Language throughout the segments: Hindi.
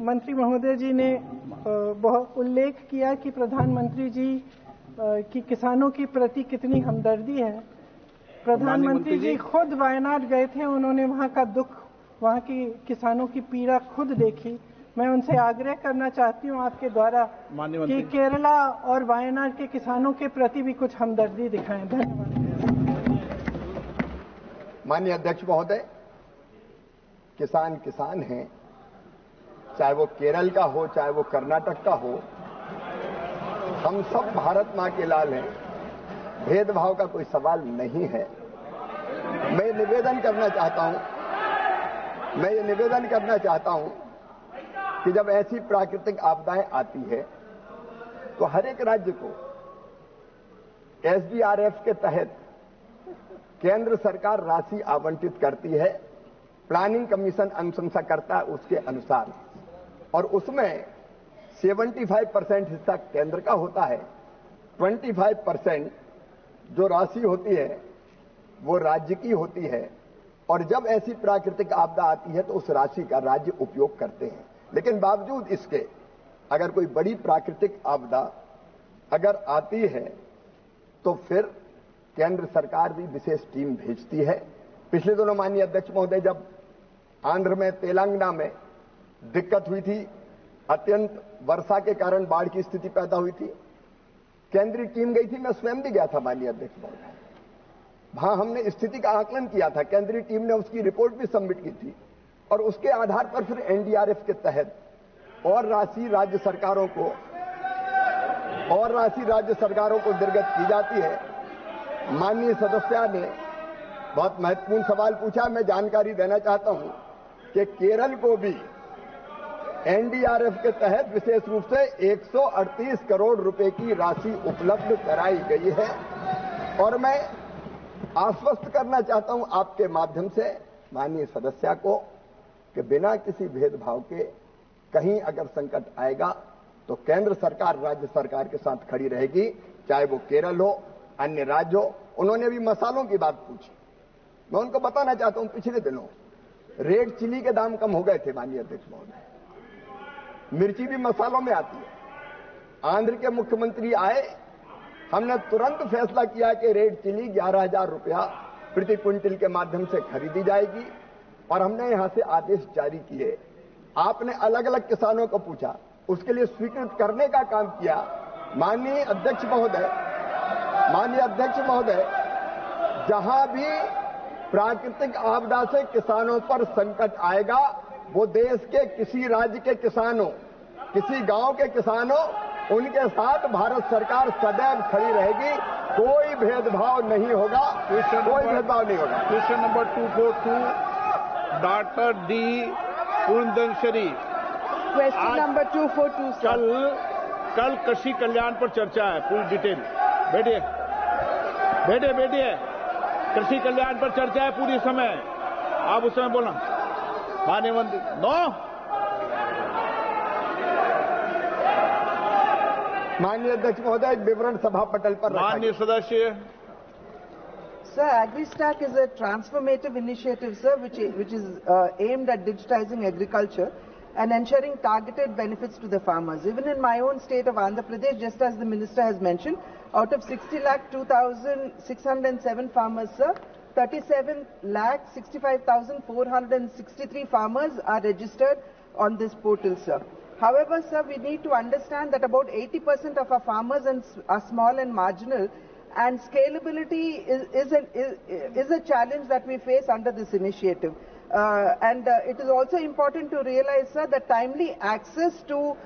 मंत्री महोदय जी ने बहुत उल्लेख किया कि प्रधानमंत्री जी की किसानों के प्रति कितनी हमदर्दी है। प्रधानमंत्री जी खुद वायनाड गए थे, उन्होंने वहां का दुख, वहां की किसानों की पीड़ा खुद देखी। मैं उनसे आग्रह करना चाहती हूं आपके द्वारा कि केरला और वायनाड के किसानों के प्रति भी कुछ हमदर्दी दिखाएं। धन्यवाद। माननीय अध्यक्ष महोदय, किसान किसान हैं, चाहे वो केरल का हो चाहे वो कर्नाटक का हो, हम सब भारत मां के लाल हैं, भेदभाव का कोई सवाल नहीं है। मैं ये निवेदन करना चाहता हूं कि जब ऐसी प्राकृतिक आपदाएं आती है तो हर एक राज्य को एसडीआरएफ के तहत केंद्र सरकार राशि आवंटित करती है, प्लानिंग कमीशन अनुशंसा करता है उसके अनुसार, और उसमें 75% हिस्सा केंद्र का होता है, 25% जो राशि होती है वो राज्य की होती है। और जब ऐसी प्राकृतिक आपदा आती है तो उस राशि का राज्य उपयोग करते हैं। लेकिन बावजूद इसके अगर कोई बड़ी प्राकृतिक आपदा अगर आती है तो फिर केंद्र सरकार भी विशेष टीम भेजती है। पिछले दिनों माननीय अध्यक्ष महोदय, जब आंध्र में तेलंगाना में दिक्कत हुई थी, अत्यंत वर्षा के कारण बाढ़ की स्थिति पैदा हुई थी, केंद्रीय टीम गई थी, मैं स्वयं भी गया था माननीय अध्यक्ष महोदय। वहां हमने स्थिति का आकलन किया था, केंद्रीय टीम ने उसकी रिपोर्ट भी सबमिट की थी, और उसके आधार पर फिर एनडीआरएफ के तहत और राशि राज्य सरकारों को निर्गत की जाती है। माननीय सदस्य ने बहुत महत्वपूर्ण सवाल पूछा, मैं जानकारी देना चाहता हूं कि केरल को भी एनडीआरएफ के तहत विशेष रूप से 138 करोड़ रुपए की राशि उपलब्ध कराई गई है। और मैं आश्वस्त करना चाहता हूं आपके माध्यम से माननीय सदस्य को कि बिना किसी भेदभाव के कहीं अगर संकट आएगा तो केंद्र सरकार राज्य सरकार के साथ खड़ी रहेगी, चाहे वो केरल हो, अन्य राज्य हो। उन्होंने अभी मसालों की बात पूछी, मैं उनको बताना चाहता हूं, पिछले दिनों रेड चिली के दाम कम हो गए थे माननीय अध्यक्ष महोदय। मिर्ची भी मसालों में आती है। आंध्र के मुख्यमंत्री आए, हमने तुरंत फैसला किया कि रेड चिली 11,000 रुपया प्रति क्विंटल के माध्यम से खरीदी जाएगी, और हमने यहां से आदेश जारी किए। आपने अलग अलग किसानों को पूछा, उसके लिए स्वीकृत करने का काम किया। माननीय अध्यक्ष महोदय, जहां भी प्राकृतिक आपदा से किसानों पर संकट आएगा, वो देश के किसी राज्य के किसानों, किसी गांव के किसानों, उनके साथ भारत सरकार सदैव खड़ी रहेगी। कोई भेदभाव नहीं होगा, question number 242 doctor D Purandeswari. Question number 242। कल कृषि कल्याण पर चर्चा है, पूरी डिटेल। बैठिए। कृषि कल्याण पर चर्चा है पूरी समय, आप उस समय बोलना। माननीय मंत्री माननीय अध्यक्ष महोदय, विवरण सभा पटल पर माननीय सदस्य। Sir, AgriStack is a transformative initiative, sir, which is aimed at digitizing agriculture and ensuring targeted benefits to the farmers. Even in my own state of Andhra Pradesh, just as the minister has mentioned, out of 60,02,607 farmers, sir, 37,65,463 farmers are registered on this portal, sir. However, sir, we need to understand that about 80% of our farmers are small and marginal, and scalability is a challenge that we face under this initiative. It is also important to realize, sir, that timely access to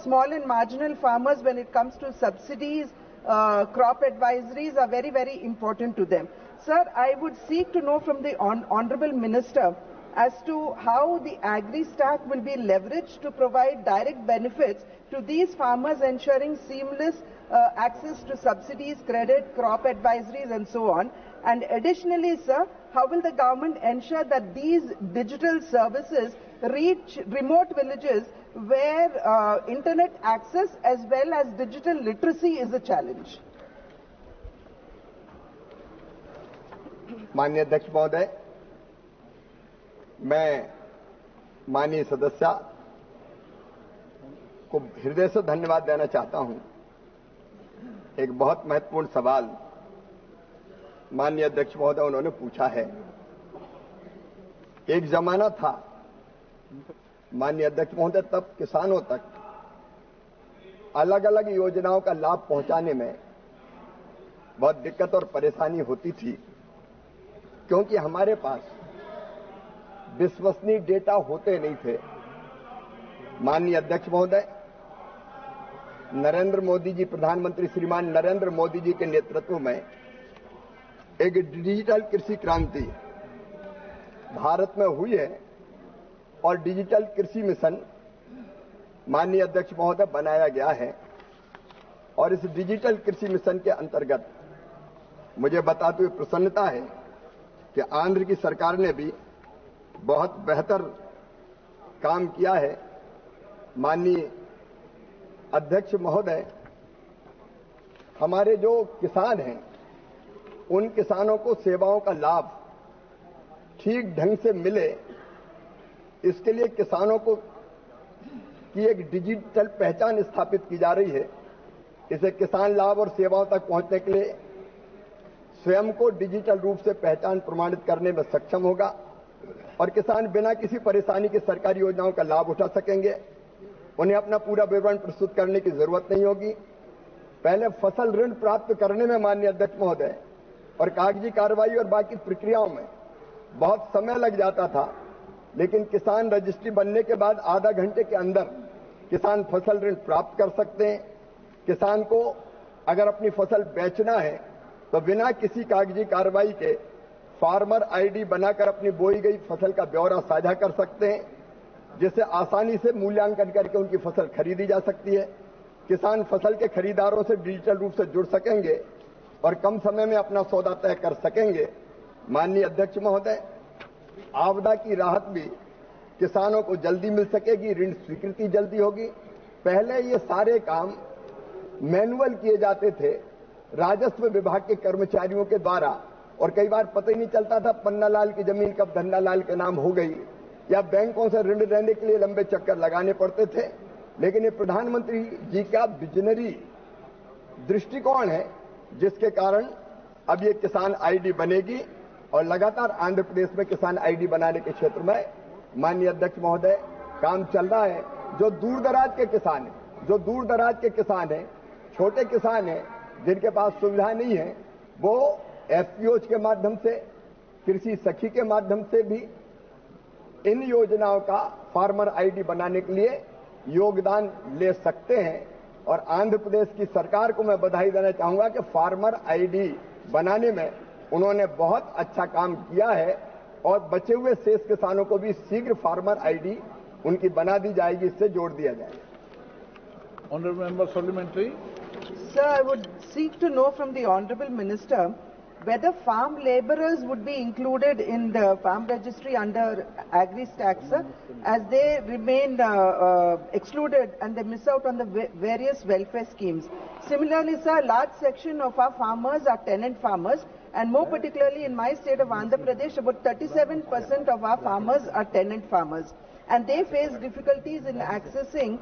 small and marginal farmers when it comes to subsidies, crop advisories are very, very important to them. Sir, I would seek to know from the Honorable Minister as to how the AgriStack will be leveraged to provide direct benefits to these farmers, ensuring seamless access to subsidies, credit, crop advisories and so on. And additionally, sir, how will the government ensure that these digital services reach remote villages where internet access as well as digital literacy is a challenge? माननीय अध्यक्ष महोदय, मैं माननीय सदस्य को हृदय से धन्यवाद देना चाहता हूं। एक बहुत महत्वपूर्ण सवाल माननीय अध्यक्ष महोदय उन्होंने पूछा है। एक जमाना था माननीय अध्यक्ष महोदय, तब किसानों तक अलग अलग योजनाओं का लाभ पहुंचाने में बहुत दिक्कत और परेशानी होती थी, क्योंकि हमारे पास विश्वसनीय डेटा होते नहीं थे। माननीय अध्यक्ष महोदय, नरेंद्र मोदी जी, प्रधानमंत्री श्रीमान नरेंद्र मोदी जी के नेतृत्व में एक डिजिटल कृषि क्रांति भारत में हुई है और डिजिटल कृषि मिशन माननीय अध्यक्ष महोदय बनाया गया है। और इस डिजिटल कृषि मिशन के अंतर्गत मुझे बताते हुए प्रसन्नता है कि आंध्र की सरकार ने भी बहुत बेहतर काम किया है। माननीय अध्यक्ष महोदय, हमारे जो किसान हैं उन किसानों को सेवाओं का लाभ ठीक ढंग से मिले, इसके लिए किसानों को की एक डिजिटल पहचान स्थापित की जा रही है। इसे किसान लाभ और सेवाओं तक पहुंचने के लिए स्वयं को डिजिटल रूप से पहचान प्रमाणित करने में सक्षम होगा और किसान बिना किसी परेशानी के सरकारी योजनाओं का लाभ उठा सकेंगे। उन्हें अपना पूरा विवरण प्रस्तुत करने की जरूरत नहीं होगी। पहले फसल ऋण प्राप्त करने में माननीय अध्यक्ष महोदय और कागजी कार्रवाई और बाकी प्रक्रियाओं में बहुत समय लग जाता था, लेकिन किसान रजिस्ट्री बनने के बाद आधा घंटे के अंदर किसान फसल ऋण प्राप्त कर सकते हैं। किसान को अगर अपनी फसल बेचना है तो बिना किसी कागजी कार्रवाई के फार्मर आईडी बनाकर अपनी बोई गई फसल का ब्यौरा साझा कर सकते हैं, जिससे आसानी से मूल्यांकन करके उनकी फसल खरीदी जा सकती है। किसान फसल के खरीदारों से डिजिटल रूप से जुड़ सकेंगे और कम समय में अपना सौदा तय कर सकेंगे। माननीय अध्यक्ष महोदय, आपदा की राहत भी किसानों को जल्दी मिल सकेगी, ऋण स्वीकृति जल्दी होगी। पहले ये सारे काम मैनुअल किए जाते थे राजस्व विभाग के कर्मचारियों के द्वारा, और कई बार पता ही नहीं चलता था पन्नालाल की जमीन कब धन्नालाल के नाम हो गई, या बैंकों से ऋण लेने के लिए लंबे चक्कर लगाने पड़ते थे। लेकिन ये प्रधानमंत्री जी का विजनरी दृष्टिकोण है, जिसके कारण अब ये किसान आईडी बनेगी और लगातार आंध्र प्रदेश में किसान आईडी बनाने के क्षेत्र में माननीय अध्यक्ष महोदय काम चल रहा है। जो दूर दराज के किसान हैं, छोटे किसान हैं जिनके पास सुविधा नहीं है, वो एफपीओज के माध्यम से, कृषि सखी के माध्यम से भी इन योजनाओं का फार्मर आईडी बनाने के लिए योगदान ले सकते हैं। और आंध्र प्रदेश की सरकार को मैं बधाई देना चाहूंगा कि फार्मर आईडी बनाने में उन्होंने बहुत अच्छा काम किया है और बचे हुए शेष किसानों को भी शीघ्र फार्मर आईडी उनकी बना दी जाएगी, इससे जोड़ दिया जाएगा। Honourable Member Supplementary. Sir, I would seek to know from the Honourable Minister whether farm labourers would be included in the farm registry under Agri-Stack, sir, as they remain excluded and they miss out on the various welfare schemes. Similarly, sir, a large section of our farmers are tenant farmers, and more particularly in my state of Andhra Pradesh, about 37% of our farmers are tenant farmers, and they face difficulties in accessing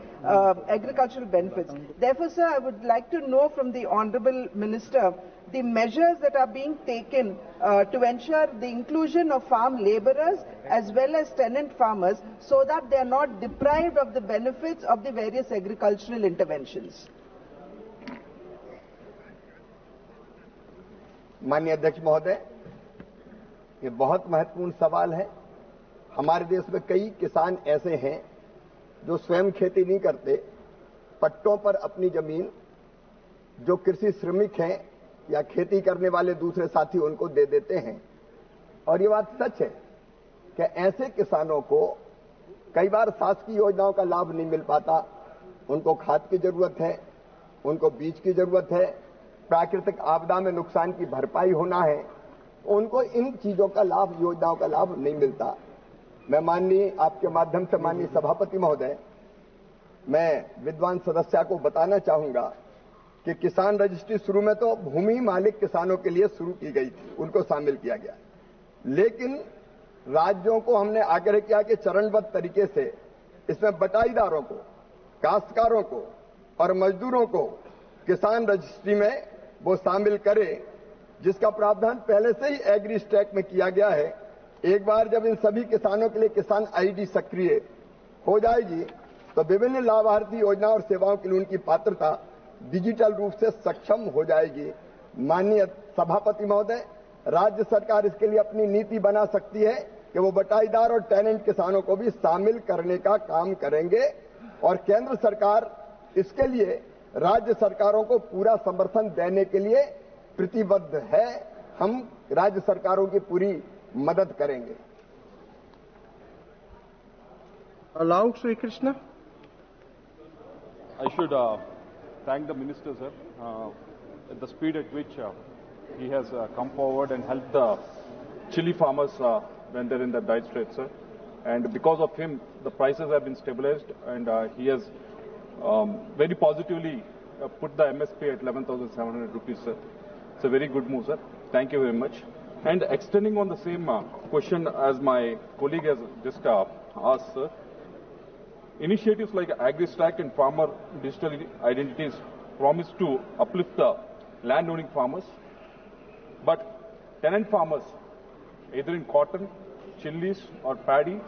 agricultural benefits. Therefore, sir, I would like to know from the Honourable Minister the measures that are being taken to ensure the inclusion of farm labourers as well as tenant farmers, so that they are not deprived of the benefits of the various agricultural interventions. माननीय अध्यक्ष महोदय, ये बहुत महत्वपूर्ण सवाल है। हमारे देश में कई किसान ऐसे हैं जो स्वयं खेती नहीं करते, पट्टों पर अपनी जमीन जो कृषि श्रमिक हैं या खेती करने वाले दूसरे साथी उनको दे देते हैं। और ये बात सच है कि ऐसे किसानों को कई बार शासकीय योजनाओं का लाभ नहीं मिल पाता। उनको खाद की जरूरत है, उनको बीज की जरूरत है, प्राकृतिक आपदा में नुकसान की भरपाई होना है, उनको इन चीजों का लाभ, योजनाओं का लाभ नहीं मिलता। मैं माननीय आपके माध्यम से माननीय सभापति महोदय, मैं विद्वान सदस्य को बताना चाहूंगा कि किसान रजिस्ट्री शुरू में तो भूमि मालिक किसानों के लिए शुरू की गई थी, उनको शामिल किया गया, लेकिन राज्यों को हमने आग्रह किया कि चरणबद्ध तरीके से इसमें बटाईदारों को काश्तकारों को और मजदूरों को किसान रजिस्ट्री में वो शामिल करे, जिसका प्रावधान पहले से ही एग्री स्टैक में किया गया है। एक बार जब इन सभी किसानों के लिए किसान आईडी सक्रिय हो जाएगी तो विभिन्न लाभार्थी योजना और सेवाओं के लिए उनकी पात्रता डिजिटल रूप से सक्षम हो जाएगी। माननीय सभापति महोदय, राज्य सरकार इसके लिए अपनी नीति बना सकती है कि वो बटाईदार और टेनेंट किसानों को भी शामिल करने का काम करेंगे और केंद्र सरकार इसके लिए राज्य सरकारों को पूरा समर्थन देने के लिए प्रतिबद्ध है। हम राज्य सरकारों की पूरी मदद करेंगे। Allowed Sri Krishna. I should thank the minister, sir, at the speed at which he has come forward and helped the chili farmers when they're in the dire straits, sir. And because of him, the prices have been stabilized, and he has very positively put the MSP at 11,700 rupees, sir. It's a very good move, sir. Thank you very much. And extending on the same question as my colleague has just asked, sir, initiatives like AgriStack and Farmer Digital Identities promise to uplift the landowning farmers, but tenant farmers, either in cotton, chilies or paddy,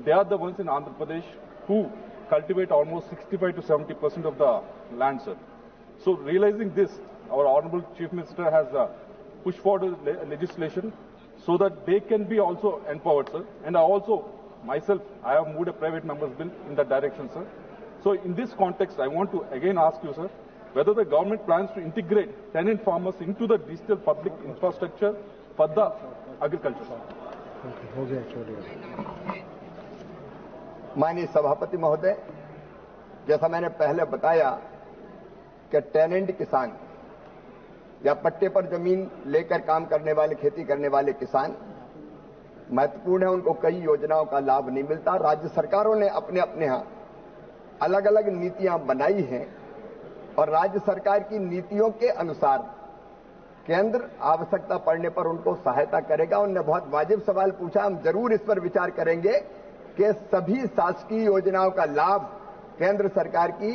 they are the ones in Andhra Pradesh who cultivate almost 65 to 70% of the land, sir. So realizing this, our Honorable Chief Minister has pushed forward legislation so that they can be also empowered, sir. And myself, I have moved a private member's bill in that direction, sir. So in this context, I want to again ask you, sir, whether the government plans to integrate tenant farmers into the digital public infrastructure for the agriculture, sir. माननीय सभापति महोदय, जैसा मैंने पहले बताया कि टेनेंट किसान या पट्टे पर जमीन लेकर काम करने वाले, खेती करने वाले किसान महत्वपूर्ण है, उनको कई योजनाओं का लाभ नहीं मिलता। राज्य सरकारों ने अपने अपने यहां अलग अलग नीतियां बनाई हैं और राज्य सरकार की नीतियों के अनुसार केंद्र आवश्यकता पड़ने पर उनको सहायता करेगा। उन्होंने बहुत वाजिब सवाल पूछा, हम जरूर इस पर विचार करेंगे कि सभी शासकीय योजनाओं का लाभ केंद्र सरकार की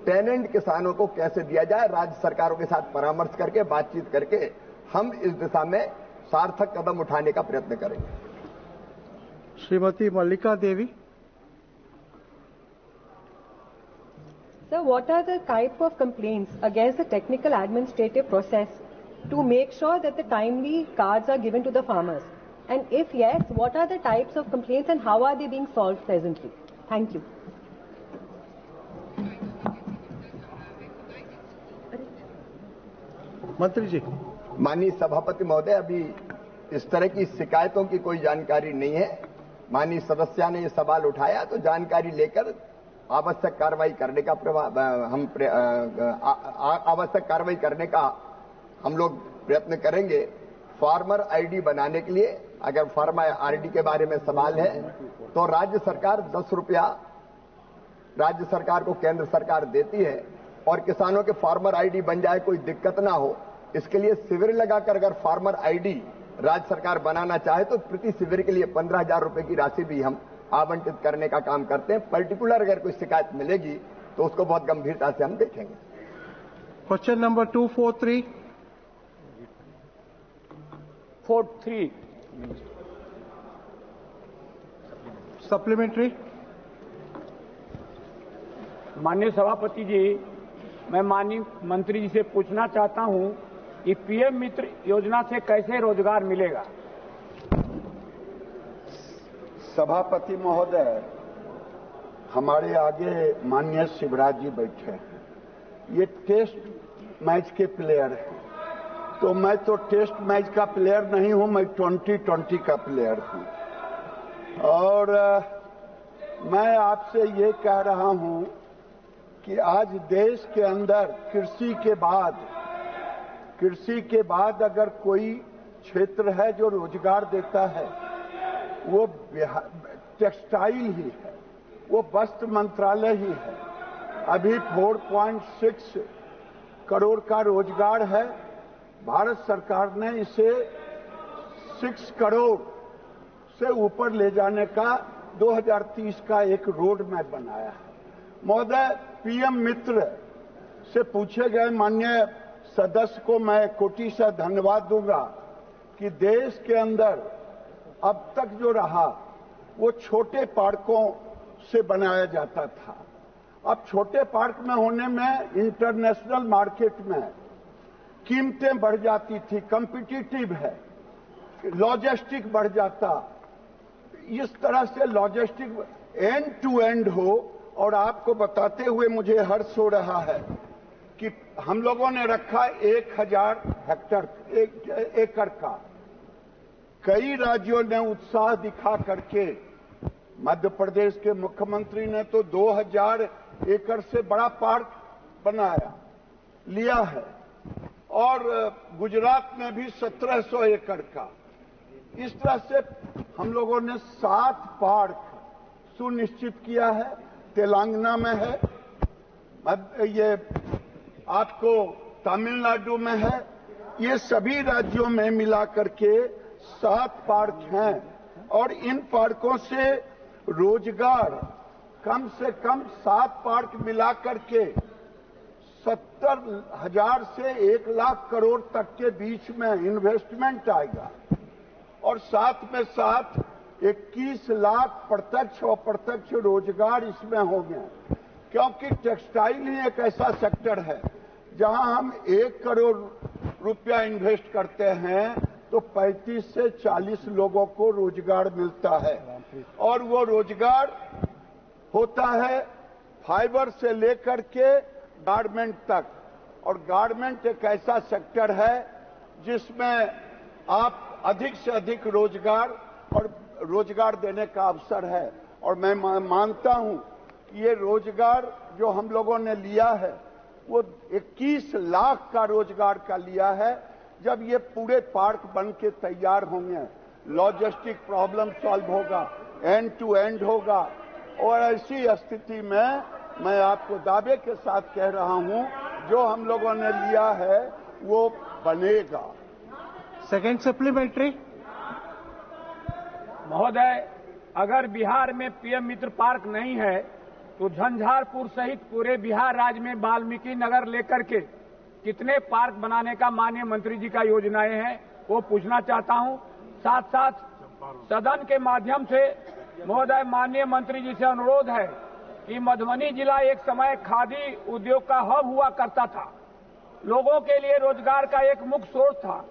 टेनेंट किसानों को कैसे दिया जाए। राज्य सरकारों के साथ परामर्श करके, बातचीत करके हम इस दिशा में सार्थक कदम उठाने का प्रयत्न करेंगे। श्रीमती मल्लिका देवी। Sir, what are the type of complaints against the technical administrative process to make sure that the timely cards are given to the farmers? And if yes, what are the types of complaints and how are they being solved presently? Thank you. मंत्री जी। माननीय सभापति महोदय, अभी इस तरह की शिकायतों की कोई जानकारी नहीं है। माननीय सदस्य ने ये सवाल उठाया तो जानकारी लेकर आवश्यक कार्रवाई करने का आवश्यक कार्रवाई करने का हम लोग प्रयत्न करेंगे। फार्मर आईडी बनाने के लिए अगर फार्मर आईडी के बारे में सवाल है तो राज्य सरकार 10 रुपया राज्य सरकार को केंद्र सरकार देती है और किसानों के फार्मर आईडी बन जाए, कोई दिक्कत ना हो, इसके लिए शिविर लगाकर अगर फार्मर आईडी राज्य सरकार बनाना चाहे तो प्रति शिविर के लिए 15,000 रुपए की राशि भी हम आवंटित करने का काम करते हैं। पर्टिकुलर अगर कोई शिकायत मिलेगी तो उसको बहुत गंभीरता से हम देखेंगे। Question number 243। सप्लीमेंट्री। माननीय सभापति जी, मैं माननीय मंत्री जी से पूछना चाहता हूं कि पीएम मित्र योजना से कैसे रोजगार मिलेगा? सभापति महोदय, हमारे आगे माननीय शिवराज जी बैठे हैं। ये टेस्ट मैच के प्लेयर हैं, तो मैं तो टेस्ट मैच का प्लेयर नहीं हूं, मैं 2020 का प्लेयर हूं। और मैं आपसे ये कह रहा हूं कि आज देश के अंदर कृषि के बाद अगर कोई क्षेत्र है जो रोजगार देता है वो टेक्सटाइल ही है, वो वस्त्र मंत्रालय ही है। अभी 4.6 करोड़ का रोजगार है। भारत सरकार ने इसे 6 करोड़ से ऊपर ले जाने का 2030 का एक रोड मैप बनाया है महोदय, पीएम मित्र से पूछे गए माननीय सदस्य को मैं कोटि से धन्यवाद दूंगा कि देश के अंदर अब तक जो रहा वो छोटे पार्कों से बनाया जाता था। अब छोटे पार्क में होने में इंटरनेशनल मार्केट में कीमतें बढ़ जाती थी, कॉम्पिटिटिव है, लॉजिस्टिक बढ़ जाता। इस तरह से लॉजिस्टिक एंड टू एंड हो। और आपको बताते हुए मुझे हर्ष हो रहा है कि हम लोगों ने रखा 1000 हेक्टेयर एकड़ का। कई राज्यों ने उत्साह दिखा करके, मध्य प्रदेश के मुख्यमंत्री ने तो 2000 एकड़ से बड़ा पार्क बनाया लिया है, और गुजरात में भी 1700 एकड़ का। इस तरह से हम लोगों ने 7 पार्क सुनिश्चित किया है। तेलंगाना में है, ये आपको तमिलनाडु में है, ये सभी राज्यों में मिला करके 7 पार्क हैं। और इन पार्कों से रोजगार कम से कम 7 पार्क मिला करके 70,000 से 1 लाख करोड़ तक के बीच में इन्वेस्टमेंट आएगा। और साथ में साथ 21 लाख प्रत्यक्ष और अप्रत्यक्ष रोजगार इसमें होंगे, क्योंकि टेक्सटाइल ही एक ऐसा सेक्टर है जहां हम 1 करोड़ रुपया इन्वेस्ट करते हैं तो 35 से 40 लोगों को रोजगार मिलता है। और वो रोजगार होता है फाइबर से लेकर के गारमेंट तक। और गारमेंट एक ऐसा सेक्टर है जिसमें आप अधिक से अधिक रोजगार देने का अवसर है। और मैं मानता हूं कि ये रोजगार जो हम लोगों ने लिया है वो 21 लाख का रोजगार का लिया है। जब ये पूरे पार्क बन के तैयार होंगे, लॉजिस्टिक प्रॉब्लम सॉल्व होगा, एंड टू एंड होगा। और ऐसी स्थिति में मैं आपको दावे के साथ कह रहा हूं, जो हम लोगों ने लिया है वो बनेगा। Second supplementary. महोदय, अगर बिहार में पीएम मित्र पार्क नहीं है तो झंझारपुर सहित पूरे बिहार राज्य में वाल्मीकि नगर लेकर के कितने पार्क बनाने का माननीय मंत्री जी का योजनाएं हैं वो पूछना चाहता हूं। साथ साथ सदन के माध्यम से महोदय माननीय मंत्री जी से अनुरोध है कि मधुबनी जिला एक समय खादी उद्योग का हब हुआ करता था, लोगों के लिए रोजगार का एक मुख्य स्रोत था।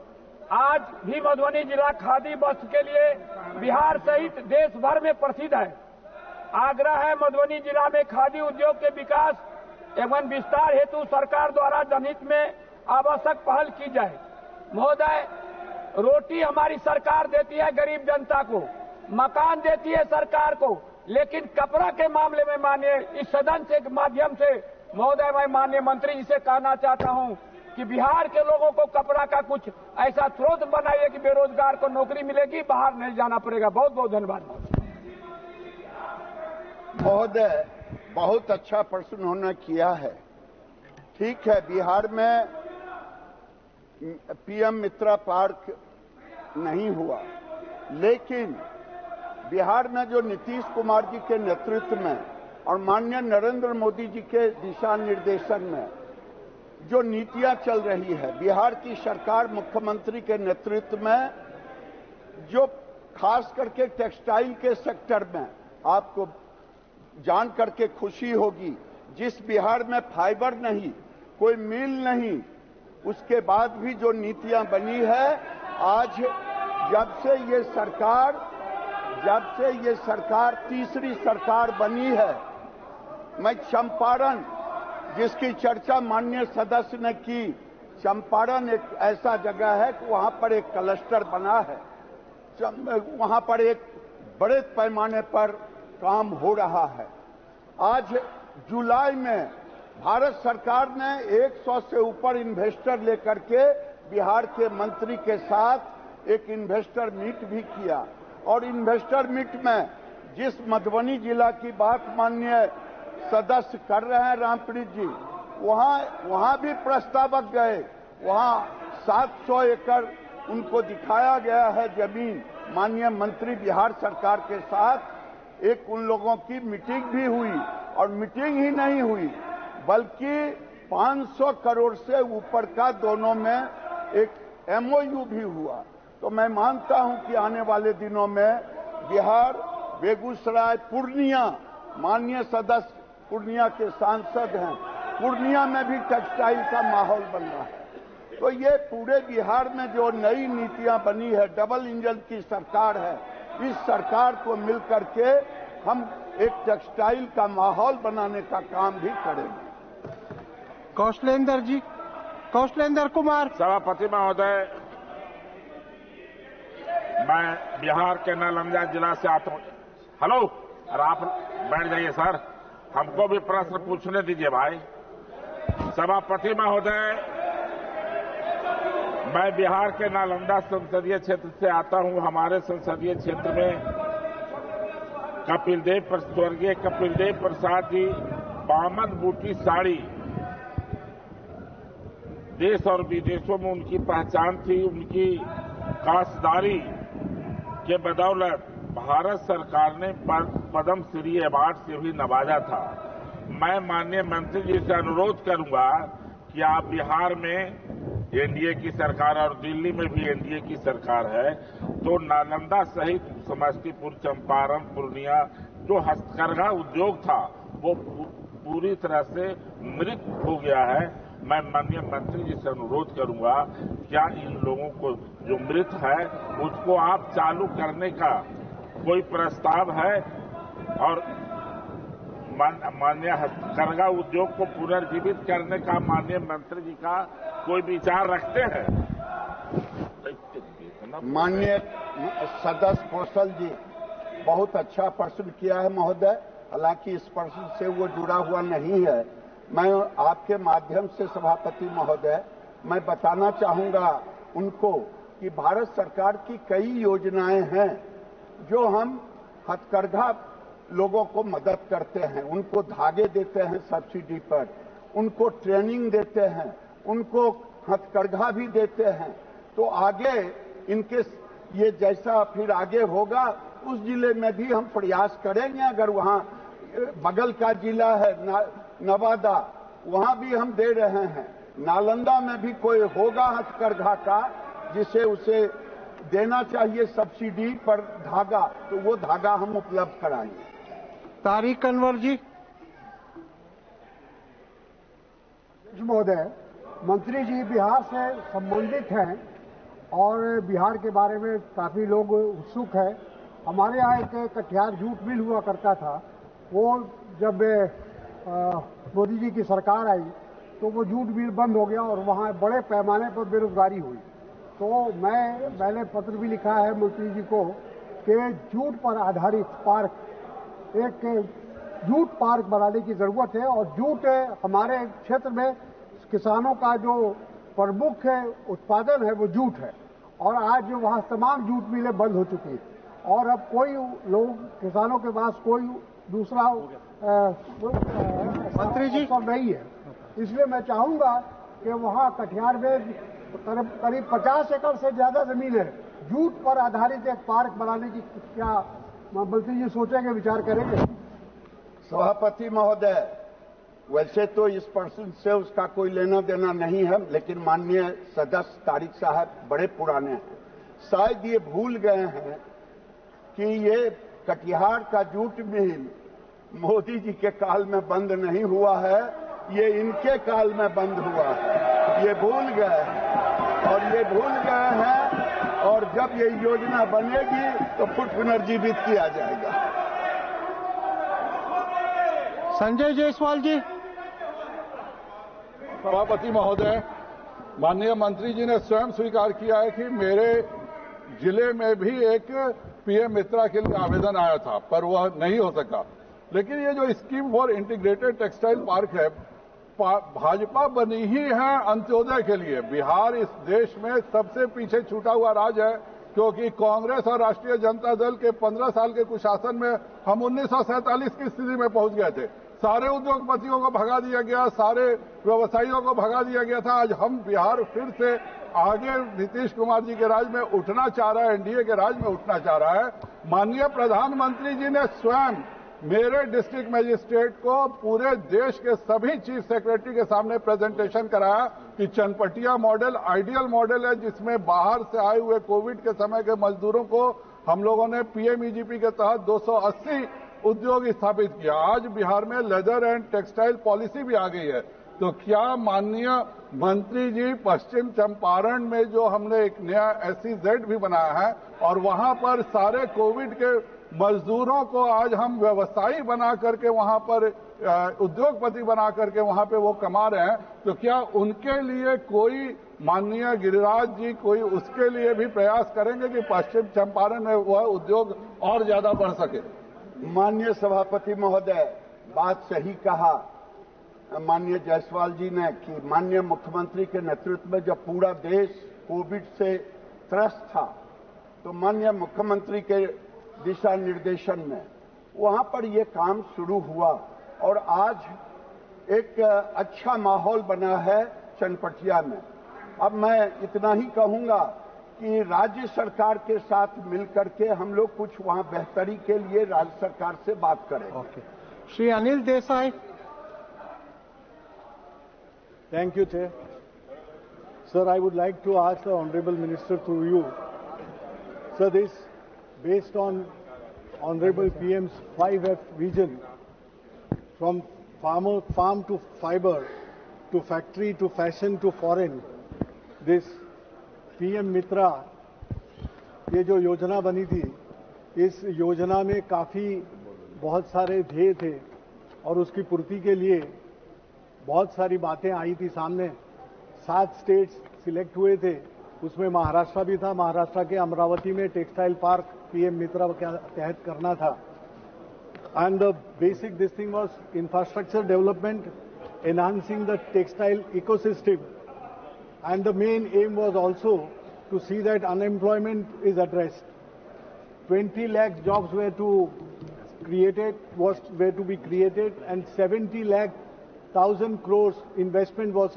आज भी मधुबनी जिला खादी वस्त्र के लिए बिहार सहित देश भर में प्रसिद्ध है। आग्रह है मधुबनी जिला में खादी उद्योग के विकास एवं विस्तार हेतु सरकार द्वारा जनहित में आवश्यक पहल की जाए। महोदय, रोटी हमारी सरकार देती है गरीब जनता को, मकान देती है सरकार को, लेकिन कपड़ा के मामले में माननीय इस सदन के माध्यम से महोदय मैं माननीय मंत्री जी से कहना चाहता हूं कि बिहार के लोगों को कपड़ा का कुछ ऐसा स्रोत बनाइए कि बेरोजगार को नौकरी मिलेगी, बाहर नहीं जाना पड़ेगा। बहुत बहुत धन्यवाद। महोदय, बहुत अच्छा प्रश्न उन्होंने किया है। ठीक है, बिहार में पीएम मित्र पार्क नहीं हुआ, लेकिन बिहार में जो नीतीश कुमार जी के नेतृत्व में और माननीय नरेंद्र मोदी जी के दिशा निर्देशन में जो नीतियां चल रही है, बिहार की सरकार मुख्यमंत्री के नेतृत्व में जो खास करके टेक्सटाइल के सेक्टर में, आपको जान करके खुशी होगी, जिस बिहार में फाइबर नहीं, कोई मिल नहीं, उसके बाद भी जो नीतियां बनी है, आज जब से ये सरकार तीसरी सरकार बनी है, मैं चंपारण जिसकी चर्चा माननीय सदस्य ने की, चंपारण एक ऐसा जगह है कि वहां पर एक क्लस्टर बना है, वहां पर एक बड़े पैमाने पर काम हो रहा है। आज जुलाई में भारत सरकार ने 100 से ऊपर इन्वेस्टर लेकर के बिहार के मंत्री के साथ एक इन्वेस्टर मीट भी किया। और इन्वेस्टर मीट में जिस मधुबनी जिला की बात माननीय सदस्य कर रहे हैं रामप्रीत जी, वहां भी प्रस्तावक गए, वहां 700 एकड़ उनको दिखाया गया है जमीन। माननीय मंत्री बिहार सरकार के साथ एक उन लोगों की मीटिंग भी हुई और मीटिंग ही नहीं हुई बल्कि 500 करोड़ से ऊपर का दोनों में एक MOU भी हुआ। तो मैं मानता हूं कि आने वाले दिनों में बिहार, बेगूसराय, पूर्णिया, माननीय सदस्य पूर्णिया के सांसद हैं, पूर्णिया में भी टेक्सटाइल का माहौल बन रहा है। तो ये पूरे बिहार में जो नई नीतियां बनी है, डबल इंजन की सरकार है, इस सरकार को मिलकर के हम एक टेक्सटाइल का माहौल बनाने का काम भी करेंगे। कौशलेंद्र जी, कौशलेंद्र कुमार। सभापति महोदय, मैं बिहार के नालंदा जिला से आता हूं। हेलो, अरे आप बैठ जाइए सर, हमको भी प्रश्न पूछने दीजिए भाई। सभापति महोदय, मैं बिहार के नालंदा संसदीय क्षेत्र से आता हूं। हमारे संसदीय क्षेत्र में स्वर्गीय कपिल देव प्रसाद जी बामन बूटी साड़ी देश और विदेशों में उनकी पहचान थी। उनकी काश्तकारी के बदौलत भारत सरकार ने पद्म श्री अवार्ड से भी नवाजा था। मैं माननीय मंत्री जी से अनुरोध करूंगा कि आप बिहार में एनडीए की सरकार और दिल्ली में भी एनडीए की सरकार है, तो नालंदा सहित समस्तीपुर, चंपारण, पूर्णिया जो हस्तकरघा उद्योग था वो पूरी तरह से मृत हो गया है। मैं माननीय मंत्री जी से अनुरोध करूंगा, क्या इन लोगों को जो मृत है उसको आप चालू करने का कोई प्रस्ताव है और माननीय हस्तकरघा उद्योग को पुनर्जीवित करने का माननीय मंत्री जी का कोई विचार रखते हैं? माननीय सदस्य कौशल जी, बहुत अच्छा प्रश्न किया है महोदय। हालांकि इस प्रश्न से वो जुड़ा हुआ नहीं है। मैं आपके माध्यम से सभापति महोदय, मैं बताना चाहूंगा उनको कि भारत सरकार की कई योजनाएं हैं जो हम हथकरघा लोगों को मदद करते हैं, उनको धागे देते हैं सब्सिडी पर, उनको ट्रेनिंग देते हैं, उनको हथकरघा भी देते हैं। तो आगे इनके ये जैसा फिर आगे होगा उस जिले में भी हम प्रयास करेंगे। अगर वहां बगल का जिला है नवादा, वहां भी हम दे रहे हैं। नालंदा में भी कोई होगा हथकरघा का जिसे उसे देना चाहिए सब्सिडी पर धागा, तो वो धागा हम उपलब्ध कराएंगे। तारिक अनवर जी। महोदय, मंत्री जी बिहार से संबंधित हैं और बिहार के बारे में काफी लोग उत्सुक हैं। हमारे यहाँ एक कटिहार जूट मिल हुआ करता था, वो जब मोदी जी की सरकार आई तो वो जूट मिल बंद हो गया और वहाँ बड़े पैमाने पर बेरोजगारी हुई। तो मैंने पत्र भी लिखा है मंत्री जी को कि जूट पर आधारित पार्क, एक जूट पार्क बनाने की जरूरत है। और जूट हमारे क्षेत्र में किसानों का जो प्रमुख उत्पादन है वो जूट है, और आज जो वहाँ तमाम जूट मिलें बंद हो चुकी है और अब कोई लोग किसानों के पास कोई दूसरा मंत्री जी नहीं है। इसलिए मैं चाहूंगा कि वहाँ कटिहार में करीब 50 एकड़ से ज्यादा जमीन है, जूट पर आधारित एक पार्क बनाने की क्या मंत्री जी सोचेंगे, विचार करेंगे? सभापति महोदय, वैसे तो इस प्रश्न से उसका कोई लेना देना नहीं है, लेकिन माननीय सदस्य तारिक साहब बड़े पुराने हैं, शायद ये भूल गए हैं कि ये कटिहार का जूट मिल मोदी जी के काल में बंद नहीं हुआ है, ये इनके काल में बंद हुआ है। ये भूल गए और ये भूल गए हैं, और जब ये योजना बनेगी तो फिर पुनर्जीवित किया जाएगा। संजय जायसवाल जी। सभापति महोदय, माननीय मंत्री जी ने स्वयं स्वीकार किया है कि मेरे जिले में भी एक पीएम मित्रा के लिए आवेदन आया था, पर वह नहीं हो सका। लेकिन ये जो scheme for integrated textile park है, भाजपा बनी ही है अंत्योदय के लिए। बिहार इस देश में सबसे पीछे छूटा हुआ राज्य है, क्योंकि कांग्रेस और राष्ट्रीय जनता दल के 15 साल के कुशासन में हम 1947 की स्थिति में पहुंच गए थे। सारे उद्योगपतियों को भगा दिया गया, सारे व्यवसायियों को भगा दिया गया था। आज हम बिहार फिर से आगे नीतीश कुमार जी के राज में उठना चाह रहा है, एनडीए के राज में उठना चाह रहा है। माननीय प्रधानमंत्री जी ने स्वयं मेरे डिस्ट्रिक्ट मजिस्ट्रेट को पूरे देश के सभी चीफ सेक्रेटरी के सामने प्रेजेंटेशन कराया कि चनपटिया मॉडल आइडियल मॉडल है, जिसमें बाहर से आए हुए कोविड के समय के मजदूरों को हम लोगों ने पीएमईजीपी के तहत 280 उद्योग स्थापित किया। आज बिहार में लेदर एंड टेक्सटाइल पॉलिसी भी आ गई है। तो क्या माननीय मंत्री जी, पश्चिम चंपारण में जो हमने एक नया SEZ भी बनाया है और वहां पर सारे कोविड के मजदूरों को आज हम व्यवसायी बना करके वहां पर उद्योगपति बना करके वहां पे वो कमा रहे हैं, तो क्या उनके लिए कोई माननीय गिरिराज जी कोई उसके लिए भी प्रयास करेंगे कि पश्चिम चंपारण में वह उद्योग और ज्यादा बढ़ सके? माननीय सभापति महोदय, बात सही कहा माननीय जायसवाल जी ने कि माननीय मुख्यमंत्री के नेतृत्व में जब पूरा देश कोविड से त्रस्त था तो माननीय मुख्यमंत्री के दिशा निर्देशन में वहां पर यह काम शुरू हुआ और आज एक अच्छा माहौल बना है चनपटिया में। अब मैं इतना ही कहूंगा कि राज्य सरकार के साथ मिलकर के हम लोग कुछ वहां बेहतरी के लिए राज्य सरकार से बात करेंगे। Shri Anil Desai. Thank you, Chair. Sir, I would like to ask the Honorable Minister through you. Sir, this based on Honorable PM's 5F vision, from farm to fiber, to factory to fashion to foreign, this PM मित्रा ये जो योजना बनी थी, इस योजना में काफी बहुत सारे ध्येय थे और उसकी पूर्ति के लिए बहुत सारी बातें आई थी सामने। 7 स्टेट्स सिलेक्ट हुए थे, उसमें महाराष्ट्र भी था। महाराष्ट्र के अमरावती में टेक्सटाइल पार्क PM मित्रा के तहत करना था। And the basic this thing was infrastructure development, enhancing the textile ecosystem, and the main aim was also to see that unemployment is addressed. 20 lakh jobs were to be created and 70 lakh 1,000 crores investment was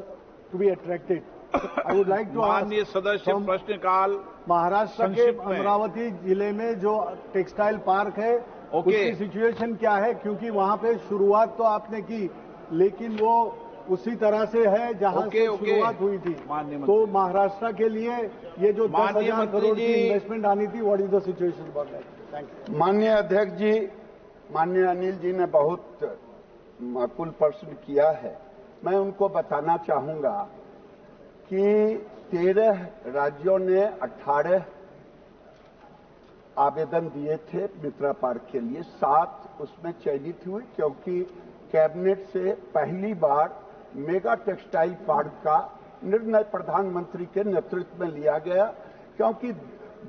to be attracted. I would like to ask माननीय सदस्य प्रश्नकाल महाराष्ट्र के अमरावती जिले में जो टेक्सटाइल पार्क है उसकी सिचुएशन क्या है? क्योंकि वहां पे शुरुआत तो आपने की लेकिन वो उसी तरह से है जहां से शुरुआत हुई थी। तो महाराष्ट्र के लिए ये जो 10,000 करोड़ की इन्वेस्टमेंट आनी थी, what is the situation for that? Thank you. माननीय अध्यक्ष जी, माननीय अनिल जी ने बहुत माकूल प्रश्न किया है। मैं उनको बताना चाहूंगा कि 13 राज्यों ने 18 आवेदन दिए थे मित्रा पार्क के लिए। 7 उसमें चयनित हुए क्योंकि कैबिनेट से पहली बार मेगा टेक्सटाइल पार्क का निर्णय प्रधानमंत्री के नेतृत्व में लिया गया, क्योंकि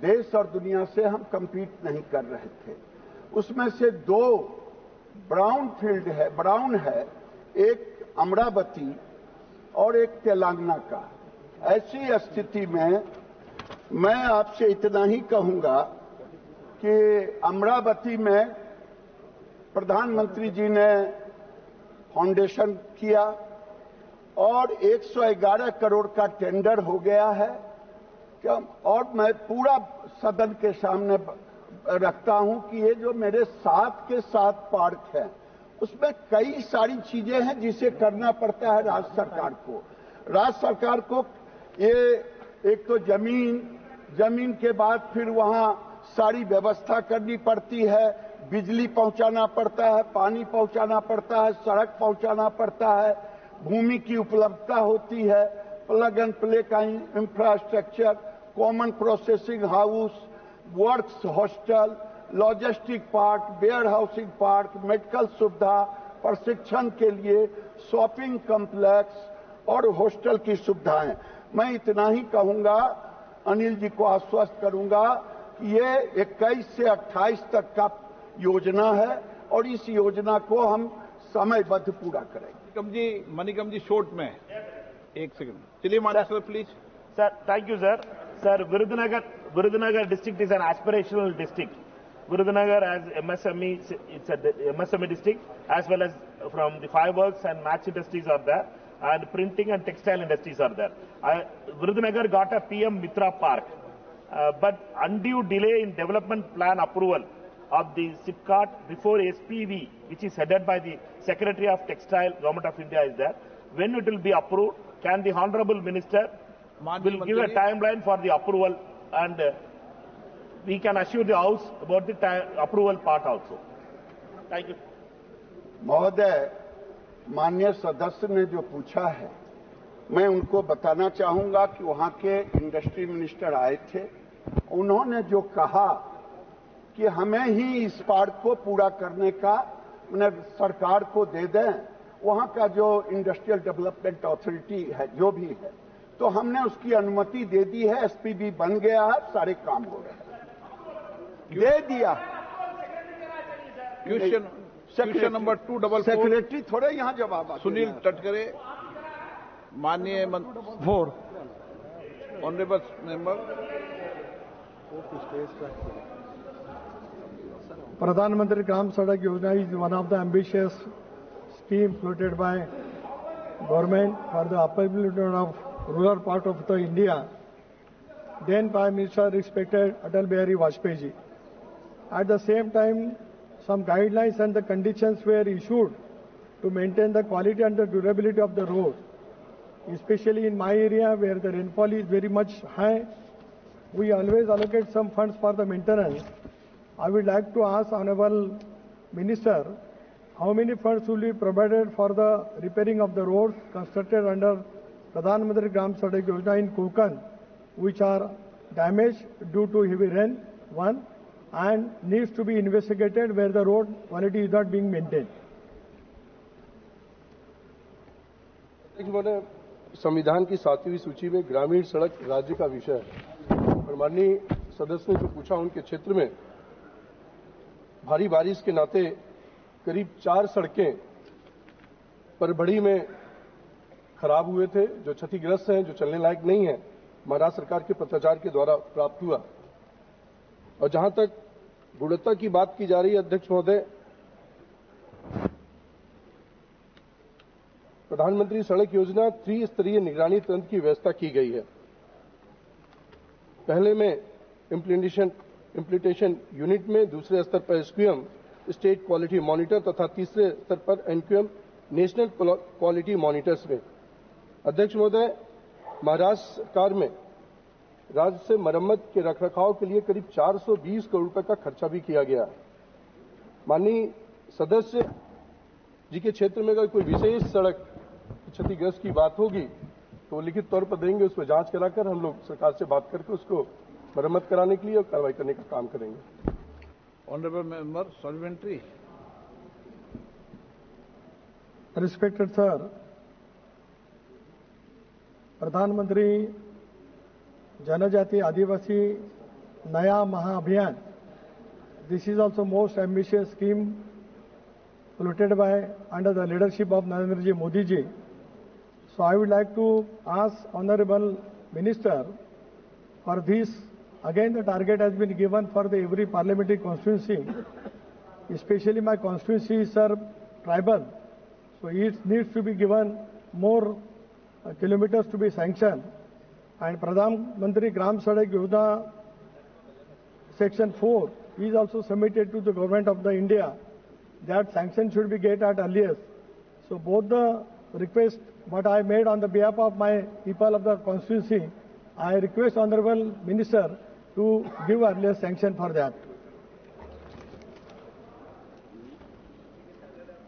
देश और दुनिया से हम कम्पीट नहीं कर रहे थे। उसमें से 2 ब्राउन है, एक अमरावती और एक तेलंगाना का। ऐसी स्थिति में मैं आपसे इतना ही कहूंगा कि अमरावती में प्रधानमंत्री जी ने फाउंडेशन किया और 111 करोड़ का टेंडर हो गया है। और मैं पूरा सदन के सामने रखता हूं कि ये जो मेरे 7 के 7 पार्क हैं उसमें कई सारी चीजें हैं जिसे करना पड़ता है राज्य सरकार को। राज्य सरकार को ये एक तो जमीन के बाद फिर वहां सारी व्यवस्था करनी पड़ती है, बिजली पहुंचाना पड़ता है, पानी पहुंचाना पड़ता है, सड़क पहुंचाना पड़ता है, भूमि की उपलब्धता होती है, प्लग एंड प्ले का infrastructure, common processing house, works hostel, logistic park, warehousing park, medical सुविधा, प्रशिक्षण के लिए शॉपिंग कॉम्प्लेक्स और हॉस्टल की सुविधाएं। मैं इतना ही कहूंगा, अनिल जी को आश्वस्त करूंगा कि ये 21 से 28 तक का योजना है और इस योजना को हम समयबद्ध पूरा करेंगे। मणिकम जी शॉर्ट में 1 सेकंड। चलिए माननीय please. Sir, thank you, sir. Sir, Virudhunagar district is an aspirational district. Virudhunagar as MSME, it's a MSME district, as well as from the fireworks and match industries are there, and printing and textile industries are there. Virudhunagar got a PM Mitra Park, but undue delay in development plan approval of the SIPCAT before SPV, which is headed by the Secretary of Textile, Government of India is there. When it will be approved, can the Honorable Minister will give a timeline for the approval, and we can assure the House about the approval part also. Thank you. महोदय, माननीय सदस्य ने जो पूछा है, मैं उनको बताना चाहूंगा कि वहां के इंडस्ट्री मिनिस्टर आए थे। उन्होंने जो कहा कि हमें ही इस पार्ट को पूरा करने का उन्हें सरकार को दे दें, वहां का जो इंडस्ट्रियल डेवलपमेंट अथॉरिटी है जो भी है, तो हमने उसकी अनुमति दे दी है। एसपीबी बन गया है, सारे काम हो रहे हैं, दे दिया। क्वेश्चन नंबर 244 सेक्रेटरी थोड़े यहां जवाब। सुनील तटकरे, माननीय 4 honourable member. Pradhan Gram Sadak Yojana is one of the ambitious schemes floated by government for the upliftment of rural part of the India. Then Prime Minister respected Atal Bihari Vajpayee ji. At the same time, some guidelines and the conditions were issued to maintain the quality and the durability of the road. Especially in my area where the rainfall is very much high, we always allocate some funds for the maintenance. I would like to ask Honorable Minister, how many funds will be provided for the repairing of the roads constructed under Pradhan Mantri Gram Sadak Yojana in Konkan, which are damaged due to heavy rain, one, and needs to be investigated where the road quality is not being maintained. संविधान की 7वीं सूची में ग्रामीण सड़क राज्य का विषय है और माननीय सदस्य ने जो पूछा उनके क्षेत्र में भारी बारिश के नाते करीब 4 सड़कें परबड़ी में खराब हुए थे, जो क्षतिग्रस्त हैं, जो चलने लायक नहीं है, महाराष्ट्र सरकार के पत्राचार के द्वारा प्राप्त हुआ। और जहां तक गुणवत्ता की बात की जा रही है, अध्यक्ष महोदय, प्रधानमंत्री सड़क योजना त्रिस्तरीय निगरानी तंत्र की व्यवस्था की गई है। पहले में इम्प्लीमेंटेशन यूनिट में, दूसरे स्तर पर एसक्यूएम स्टेट क्वालिटी मॉनिटर तथा तीसरे स्तर पर एनक्यूएम नेशनल क्वालिटी मॉनिटर्स में। अध्यक्ष महोदय, महाराष्ट्र सरकार में राज्य से मरम्मत के रखरखाव के लिए करीब 420 करोड़ रुपए का खर्चा भी किया गया। माननीय सदस्य जी के क्षेत्र में अगर कोई विशेष सड़क क्षतिग्रस्त की बात होगी तो लिखित तौर पर देंगे, उस पर जांच कराकर हम लोग सरकार से बात करके उसको मरम्मत कराने के लिए और कार्रवाई करने का काम करेंगे। Honourable member supplementary. Respected sir, प्रधानमंत्री जनजाति आदिवासी नया महाअभियान, this is also most ambitious scheme floated by under the leadership of Narendra Ji Modi ji. So I would like to ask Honorable Minister for this. Again, the target has been given for the every parliamentary constituency. Especially my constituency is tribal, so it needs to be given more kilometers to be sanctioned. And Pradhan Mantri Gram Sadak Yojana Section 4 is also submitted to the government of the India. That sanction should be get at earliest. So both the request what I made on the behalf of my people of the constituency, I request Honorable Minister to give earliest sanction for that.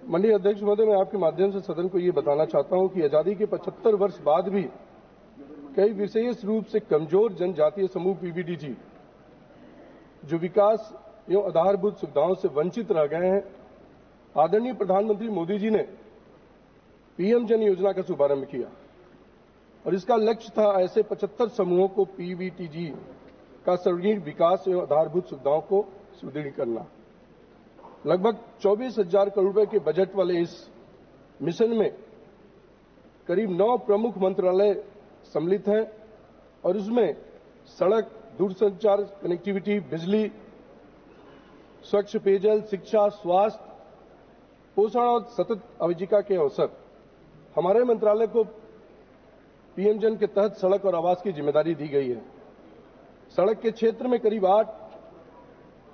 माननीय अध्यक्ष महोदय, मैं आपके माध्यम से सदन को ये बताना चाहता हूं कि आजादी के 75 वर्ष बाद भी कई विशेष रूप से कमजोर जनजातीय समूह पीबीडीजी जो विकास एवं आधारभूत सुविधाओं से वंचित रह गए हैं, आदरणीय प्रधानमंत्री मोदी जी ने पीएम जन योजना का शुभारंभ किया और इसका लक्ष्य था ऐसे 75 समूहों को पीबीटीजी का सर्वांगीण विकास एवं आधारभूत सुविधाओं को सुदृढ़ करना। लगभग 24,000 करोड़ रुपए के बजट वाले इस मिशन में करीब 9 प्रमुख मंत्रालय सम्मिलित हैं और इसमें सड़क, दूरसंचार, कनेक्टिविटी, बिजली, स्वच्छ पेयजल, शिक्षा, स्वास्थ्य, पोषण और सतत आजीविका के अवसर। हमारे मंत्रालय को पीएम जन के तहत सड़क और आवास की जिम्मेदारी दी गई है। सड़क के क्षेत्र में करीब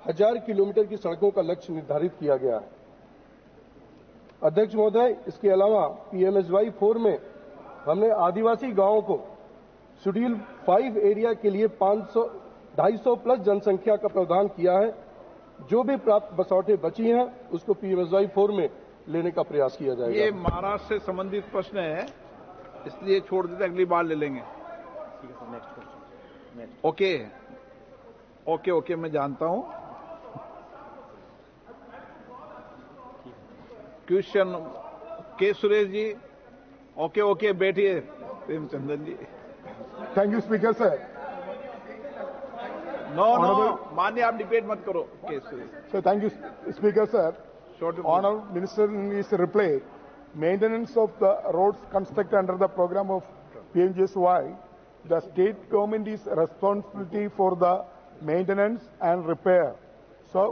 1000 किलोमीटर की सड़कों का लक्ष्य निर्धारित किया गया है। अध्यक्ष महोदय, इसके अलावा PMSY 4 में हमने आदिवासी गांवों को शेड्यूल 5 एरिया के लिए 250 प्लस जनसंख्या का प्रावधान किया है। जो भी प्राप्त बसौटें बची हैं उसको PMSY 4 में लेने का प्रयास किया जाएगा। ये महाराष्ट्र से संबंधित प्रश्न है, इसलिए छोड़ देते, अगली बार ले लेंगे। ओके ओके ओके, मैं जानता हूं। क्वेश्चन के सुरेश जी। ओके ओके, बैठिए Premachandran ji. Thank you speaker sir. No मान्य, आप डिबेट मत करो। K Suresh sir, thank you speaker sir. Honourable Minister, in his reply, maintenance of the roads constructed under the program of PMJSY, the state government is responsibility for the maintenance and repair. So,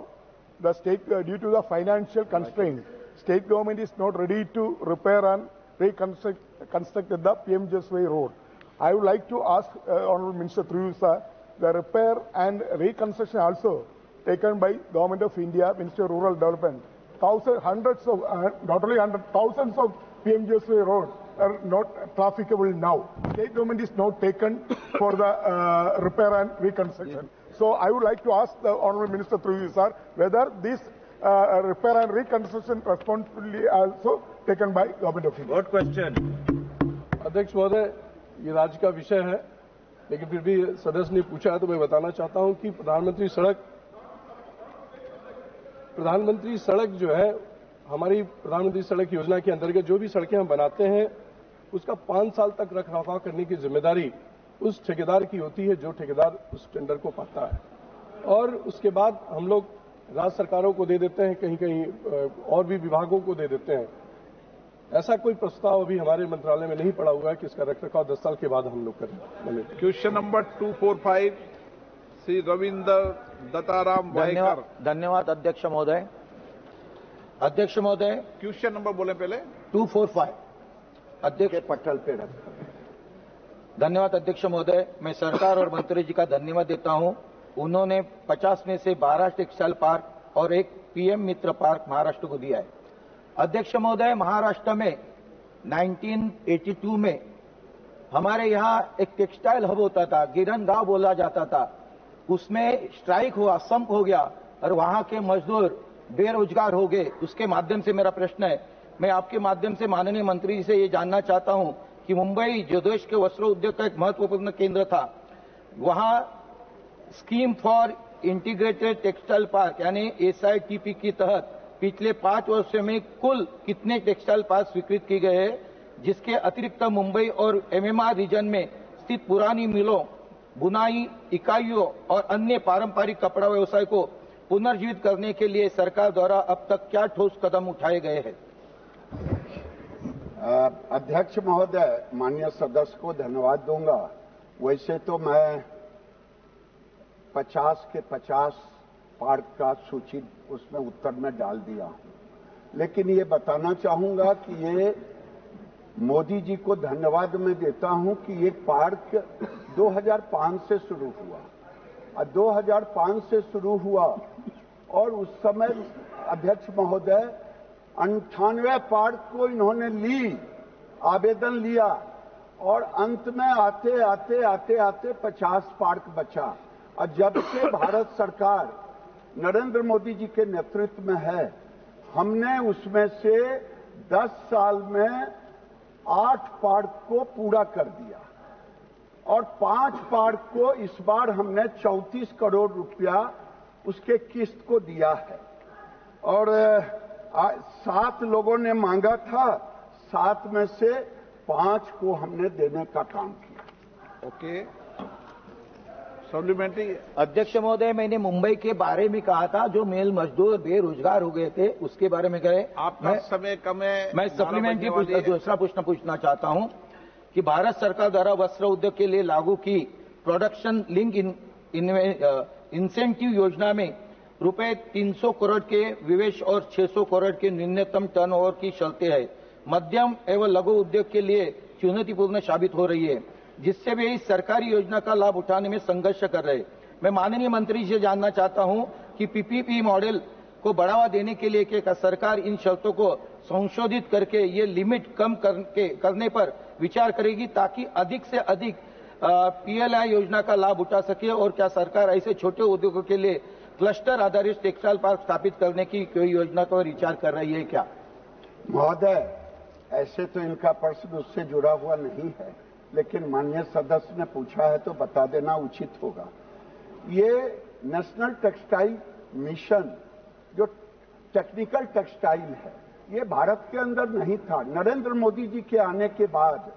the state, due to the financial constraint, state government is not ready to repair and reconstruct the PMJSY road. I would like to ask Honourable Minister through you, sir, the repair and reconstruction also taken by Government of India, Ministry of Rural Development. Hundreds of, not only thousands of PMJSY roads are not trafficable now. State government is not taken for the repair and reconstruction. So I would like to ask the Honourable Minister through you, sir, whether this repair and reconstruction responsibility also taken by Government of India. Good question. अध्यक्ष महोदय, ये राज्य का विषय है, लेकिन फिर भी सदस्य ने पूछा है तो मैं बताना चाहता हूं कि प्रधानमंत्री सड़क जो है, हमारी प्रधानमंत्री सड़क योजना के अंतर्गत जो भी सड़कें हम बनाते हैं उसका 5 साल तक रखरखाव करने की जिम्मेदारी उस ठेकेदार की होती है जो ठेकेदार उस टेंडर को पाता है, और उसके बाद हम लोग राज्य सरकारों को दे देते हैं, कहीं कहीं और भी विभागों को दे देते हैं। ऐसा कोई प्रस्ताव अभी हमारे मंत्रालय में नहीं पड़ा हुआ है कि इसका रखरखाव 10 साल के बाद हम लोग करें। Question number 245 Shri Ravindra Dattaram Waikar. धन्यवाद अध्यक्ष महोदय। अध्यक्ष महोदय, क्वेश्चन नंबर बोले पहले। 245 अध्यक्ष पटल पे रख। धन्यवाद अध्यक्ष महोदय, मैं सरकार और मंत्री जी का धन्यवाद देता हूं। उन्होंने 50 में से 12 टेक्सटाइल पार्क और एक PM मित्र पार्क महाराष्ट्र को दिया है। अध्यक्ष महोदय, महाराष्ट्र में 1982 में हमारे यहाँ एक टेक्सटाइल हब होता था, गिरन गांव बोला जाता था। उसमें स्ट्राइक हुआ, संप हो गया और वहां के मजदूर बेरोजगार हो गए। उसके माध्यम से मेरा प्रश्न है, मैं आपके माध्यम से माननीय मंत्री जी से ये जानना चाहता हूं कि मुंबई जो देश के वस्त्र उद्योग का एक महत्वपूर्ण केंद्र था, वहां scheme for integrated textile park यानी SITP के तहत पिछले 5 वर्षों में कुल कितने टेक्सटाइल पार्क स्वीकृत किए गए हैं, जिसके अतिरिक्त मुंबई और MMR रीजन में स्थित पुरानी मिलों, बुनाई इकाइयों और अन्य पारंपरिक कपड़ा व्यवसाय को पुनर्जीवित करने के लिए सरकार द्वारा अब तक क्या ठोस कदम उठाए गए हैं? अध्यक्ष महोदय, माननीय सदस्य को धन्यवाद दूंगा। वैसे तो मैं 50 के 50 पार्क का सूची उसमें उत्तर में डाल दिया हूं, लेकिन ये बताना चाहूंगा कि ये मोदी जी को धन्यवाद मैं देता हूं कि ये पार्क 2005 से शुरू हुआ और 2005 से शुरू हुआ और उस समय अध्यक्ष महोदय 98 पार्क को इन्होंने आवेदन लिया और अंत में आते आते आते आते 50 पार्क बचा। और जब से भारत सरकार नरेंद्र मोदी जी के नेतृत्व में है, हमने उसमें से 10 साल में 8 पार्क को पूरा कर दिया और 5 पार्क को इस बार हमने 34 करोड़ रुपया उसके किस्त को दिया है और 7 लोगों ने मांगा था, 7 में से 5 को हमने देने का काम किया। Okay, supplementary. अध्यक्ष महोदय, मैंने मुंबई के बारे में कहा था, जो मेल मजदूर बेरोजगार हो गए थे, उसके बारे में कहे। आपका समय कम है। मैं सप्लीमेंट्री दूसरा प्रश्न पूछना चाहता हूं कि भारत सरकार द्वारा वस्त्र उद्योग के लिए लागू की प्रोडक्शन लिंक इंसेंटिव योजना में रुपए 300 करोड़ के विवेश और 600 करोड़ के न्यूनतम टर्नओवर की शर्तें है, मध्यम एवं लघु उद्योग के लिए चुनौतीपूर्ण साबित हो रही है, जिससे वे इस सरकारी योजना का लाभ उठाने में संघर्ष कर रहे हैं। मैं माननीय मंत्री से जानना चाहता हूं कि पीपीपी मॉडल को बढ़ावा देने के लिए क्या सरकार इन शर्तों को संशोधित करके ये लिमिट कम करने पर विचार करेगी ताकि अधिक से अधिक पीएलआई योजना का लाभ उठा सके? और क्या सरकार ऐसे छोटे उद्योगों के लिए क्लस्टर आधारित टेक्सटाइल पार्क स्थापित करने की कोई योजना को विचार कर रही है क्या? महोदय, ऐसे तो इनका प्रश्न उससे जुड़ा हुआ नहीं है, लेकिन माननीय सदस्य ने पूछा है तो बता देना उचित होगा। ये नेशनल टेक्सटाइल मिशन जो टेक्निकल टेक्सटाइल है, ये भारत के अंदर नहीं था। नरेंद्र मोदी जी के आने के बाद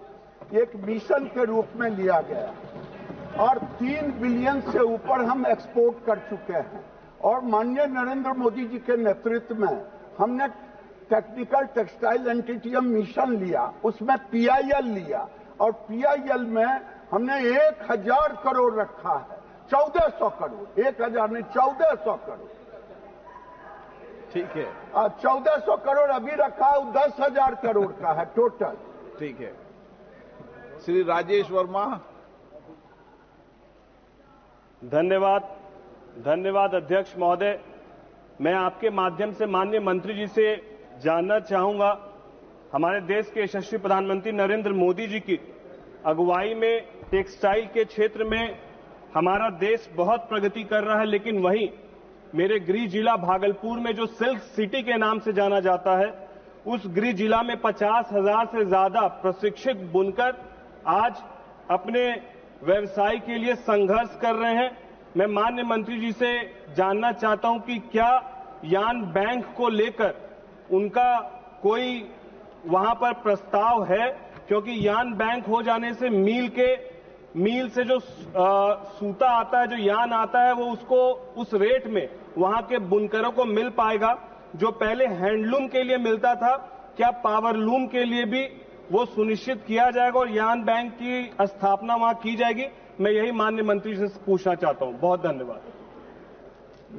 एक मिशन के रूप में लिया गया और 3 बिलियन से ऊपर हम एक्सपोर्ट कर चुके हैं। और माननीय नरेंद्र मोदी जी के नेतृत्व में हमने टेक्निकल टेक्सटाइल एंटिटियम मिशन लिया, उसमें पीआईएल लिया और पीआईएल में हमने 1000 करोड़ रखा है। 1400 करोड़, 1000 नहीं 1400 करोड़। ठीक है, 1400 करोड़ अभी रखा है, 10,000 करोड़ का है टोटल। ठीक है। श्री राजेश वर्मा। धन्यवाद अध्यक्ष महोदय। मैं आपके माध्यम से माननीय मंत्री जी से जानना चाहूंगा, हमारे देश के यशस्वी प्रधानमंत्री नरेंद्र मोदी जी की अगुवाई में टेक्सटाइल के क्षेत्र में हमारा देश बहुत प्रगति कर रहा है, लेकिन वहीं मेरे गृह जिला भागलपुर में जो सिल्क सिटी के नाम से जाना जाता है, उस गृह जिला में 50,000 से ज्यादा प्रशिक्षित बुनकर आज अपने व्यवसाय के लिए संघर्ष कर रहे हैं। मैं माननीय मंत्री जी से जानना चाहता हूं कि क्या यान बैंक को लेकर उनका कोई वहां पर प्रस्ताव है, क्योंकि यान बैंक हो जाने से मील से जो सूता आता है, जो यान आता है, वो उसको उस रेट में वहां के बुनकरों को मिल पाएगा जो पहले हैंडलूम के लिए मिलता था। क्या पावरलूम के लिए भी वो सुनिश्चित किया जाएगा और यान बैंक की स्थापना वहां की जाएगी? मैं यही माननीय मंत्री से पूछना चाहता हूं। बहुत धन्यवाद।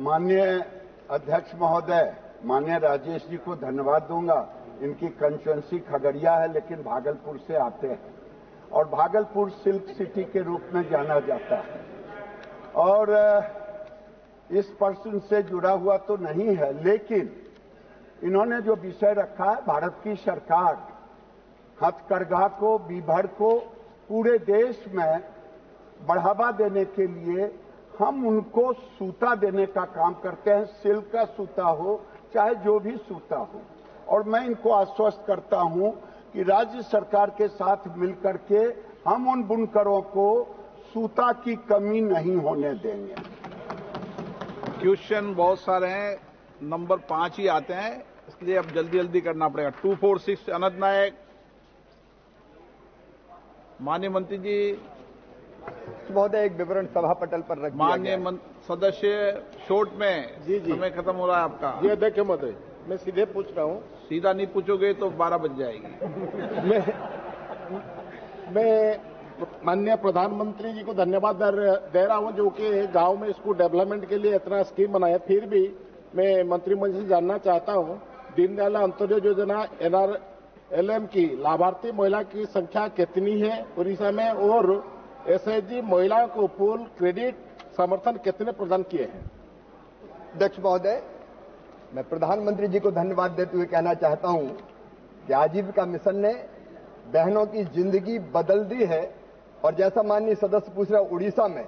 माननीय अध्यक्ष महोदय, माननीय राजेश जी को धन्यवाद दूंगा। इनकी कंस्टिट्यूएंसी खगड़िया है, लेकिन भागलपुर से आते हैं और भागलपुर सिल्क सिटी के रूप में जाना जाता है। और इस प्रश्न से जुड़ा हुआ तो नहीं है, लेकिन इन्होंने जो विषय रखा है, भारत की सरकार हथकरघा को, बीभर को पूरे देश में बढ़ावा देने के लिए हम उनको सूता देने का काम करते हैं, सिल्क का सूता हो चाहे जो भी सूता हो। और मैं इनको आश्वस्त करता हूं कि राज्य सरकार के साथ मिलकर के हम उन बुनकरों को सूता की कमी नहीं होने देंगे। क्वेश्चन बहुत सारे हैं, नंबर 5 ही आते हैं, इसलिए अब जल्दी जल्दी करना पड़ेगा। 246 अनंत नायक। माननीय मंत्री जी महोदय, एक विवरण सभा पटल पर रख दिया गया है। माननीय सदस्य शॉर्ट में जी समय खत्म हो रहा है आपका। जी अध्यक्ष महोदय, मैं सीधे पूछ रहा हूँ। सीधा नहीं पूछोगे तो 12 बज जाएगी। मैं माननीय प्रधानमंत्री जी को धन्यवाद दे रहा हूँ, जो कि गांव में इसको डेवलपमेंट के लिए इतना स्कीम बनाया। फिर भी मैं मंत्रिमंडल से जानना चाहता हूँ, दीनदयाल अंत्योदय योजना NRLM की लाभार्थी महिला की संख्या कितनी है उड़ीसा में, और एसएचजी महिलाओं को फुल क्रेडिट समर्थन कितने प्रदान किए हैं? अध्यक्ष महोदय, मैं प्रधानमंत्री जी को धन्यवाद देते हुए कहना चाहता हूं कि आजीविका मिशन ने बहनों की जिंदगी बदल दी है। और जैसा माननीय सदस्य पूछ रहा, उड़ीसा में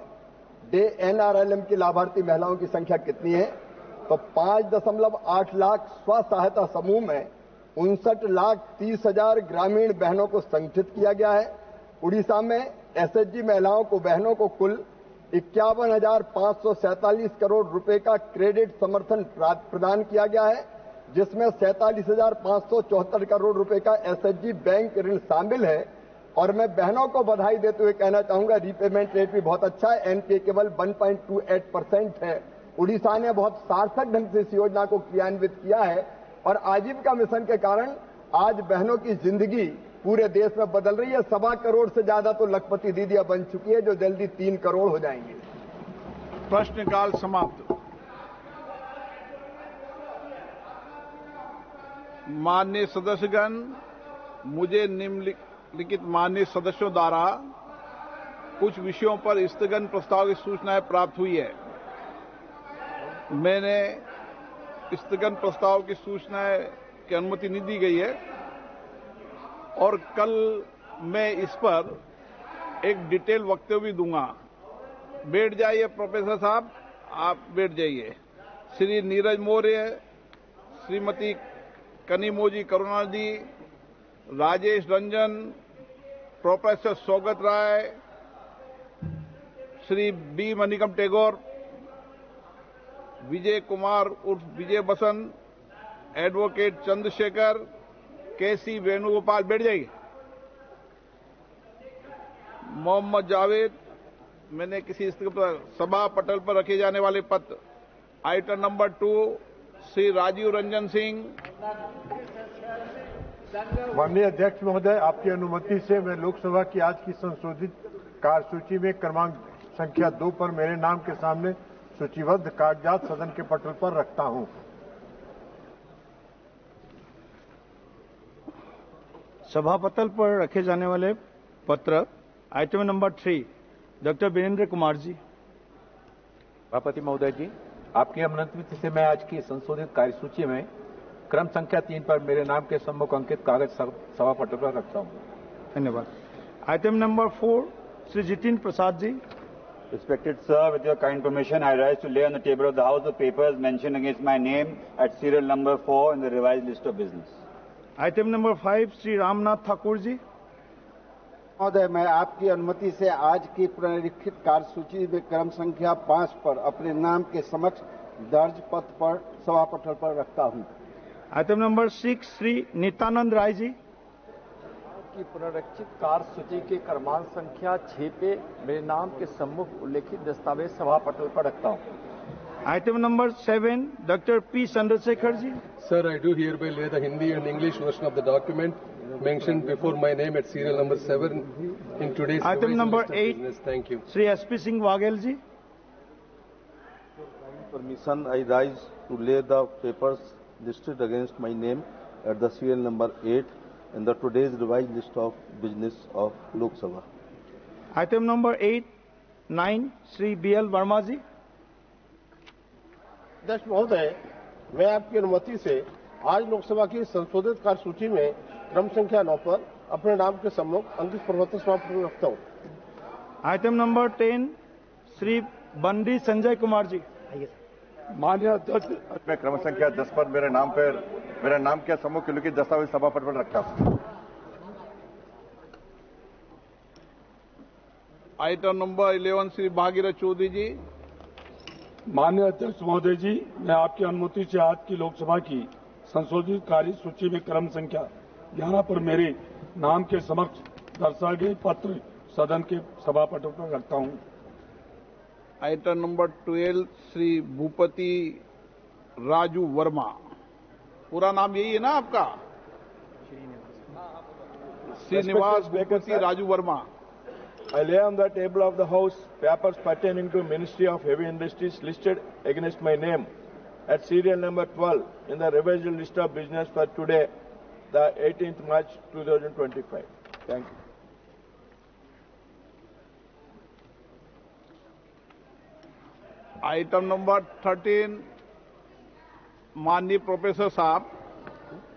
NRLM की लाभार्थी महिलाओं की संख्या कितनी है, तो 5.8 लाख स्व सहायता समूह में 59,30,000 ग्रामीण बहनों को संगठित किया गया है। उड़ीसा में एसएचजी महिलाओं को, बहनों को कुल 51,547 करोड़ रुपए का क्रेडिट समर्थन प्रदान किया गया है, जिसमें 47,574 करोड़ रुपए का एसएचजी बैंक ऋण शामिल है। और मैं बहनों को बधाई देते हुए कहना चाहूंगा, रीपेमेंट रेट भी बहुत अच्छा है, एनपीए केवल 1.28% है। उड़ीसा ने बहुत सार्थक ढंग से इस योजना को क्रियान्वित किया है और आजीविका मिशन के कारण आज बहनों की जिंदगी पूरे देश में बदल रही है। 1.25 करोड़ से ज्यादा तो लखपति दीदियां बन चुकी है, जो जल्दी 3 करोड़ हो जाएंगी। प्रश्नकाल समाप्त। माननीय सदस्यगण, मुझे निम्नलिखित माननीय सदस्यों द्वारा कुछ विषयों पर स्थगन प्रस्ताव की सूचनाएं प्राप्त हुई है। मैंने स्थगन प्रस्ताव की सूचना की अनुमति नहीं दी गई है और कल मैं इस पर एक डिटेल वक्तव्य भी दूंगा। बैठ जाइए प्रोफेसर साहब, आप बैठ जाइए। श्री नीरज मौर्य, श्रीमती कनिमोजी करुणानिधि, राजेश रंजन, प्रोफेसर सौगत राय, श्री बी मणिकम टैगोर, विजय कुमार उर्फ विजय बसंत, एडवोकेट चंद्रशेखर, केसी वेणुगोपाल, बैठ जाइए। मोहम्मद जावेद, मैंने किसी सभा पटल पर रखे जाने वाले पत्र। Item number 2, Shri Rajiv Ranjan Singh. माननीय अध्यक्ष महोदय, आपकी अनुमति से मैं लोकसभा की आज की संशोधित कार्यसूची में क्रमांक संख्या 2 पर मेरे नाम के सामने सूचीबद्ध कागजात सदन के पटल पर रखता हूं। सभा पटल पर रखे जाने वाले पत्र। Item number 3, doctor Virendra Kumar ji. सभापति महोदय जी, आपकी अनुमति से मैं आज की संशोधित कार्यसूची में क्रम संख्या 3 पर मेरे नाम के सम्मुख अंकित कागज सभा पटल पर रखता हूं। धन्यवाद। Item number 4, Shri Jitendra Prasad ji. Respected sir, with your kind permission, I rise to lay on the table of the House the papers mentioned against my name at serial number 4 in the revised list of business. Item number 5, Shri Ramnath Thakur ji. महोदय, मैं आपकी अनुमति से आज की पुनरीक्षित कार्यसूची में क्रम संख्या 5 पर अपने नाम के समक्ष दर्ज पत्र पर सभा पटल पर रखता हूं। Item number 6, Shri Nityanand Rai ji. की पुनरीक्षित कार्यसूची के क्रमांक संख्या 6 पे मेरे नाम के सम्मुख उल्लेखित दस्तावेज सभा पटल पर रखता हूं। Item number 7, doctor P Chandrashekhar ji. Sir, I do hereby lay the Hindi and English version of the document mentioned before my name at serial number 7 in today's item number 8. business. Thank you. Shri SP Singh Baghel ji. Permission, I rise to lay the papers listed against my name at the serial number 8 in the today's revised list of business of Lok Sabha. Item number 8, 9, Shri BL Verma ji. अध्यक्ष महोदय, मैं आपकी अनुमति से आज लोकसभा की संशोधित कार्यसूची में क्रम संख्या 9 पर अपने नाम के सम्मुख अंकित प्रपत्र समाप्त रखता हूं। Item number 10, Shri Bandi Sanjay Kumar ji. माननीय अध्यक्ष, मैं क्रम संख्या 10 पर मेरे नाम के सम्मुख उल्लिखित दस्तावेज सभा पटल पर रखता हूं। आइटम नंबर 11, श्री भागीरथ चौधरी जी। माननीय अध्यक्ष महोदय जी, मैं आपकी अनुमति से आज की लोकसभा की संशोधित कार्यसूची में क्रम संख्या 11 पर मेरे नाम के समक्ष दर्शाए गए पत्र सदन के सभा पटल पर रखता हूं। Item number 12, Shri Bhupathi Raju Varma. पूरा नाम यही है ना आपका? Srinivas Bhupathi Raju Varma. I lay on the table of the House papers pertaining to Ministry of Heavy Industries listed against my name at serial number 12 in the revised list of business for today, the 18th March 2025. Thank you. Item number 13, माननीय प्रोफेसर साहब,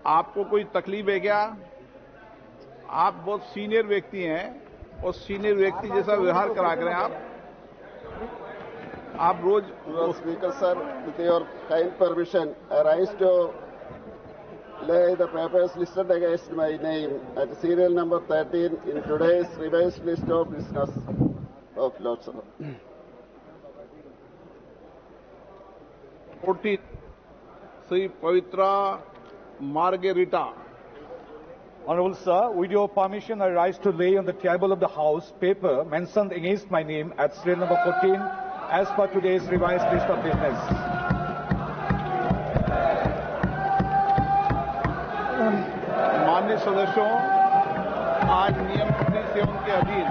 आपको कोई तकलीफ है क्या? आप बहुत सीनियर व्यक्ति हैं और सीनियर व्यक्ति जैसा व्यवहार करा करें आप रोज। Speaker sir, with your kind permission, I rise to lay the papers listed against my name at serial number 13 in today's revised list of business of Lok Sabha. 14, Sri Pavitra Margarita. Honorable Sir, with your permission, I rise to lay on the table of the House paper mentioned against my name at serial number 14 as per today's revised list of business. माननीय सदस्यों, आज नियम 37 के अधीन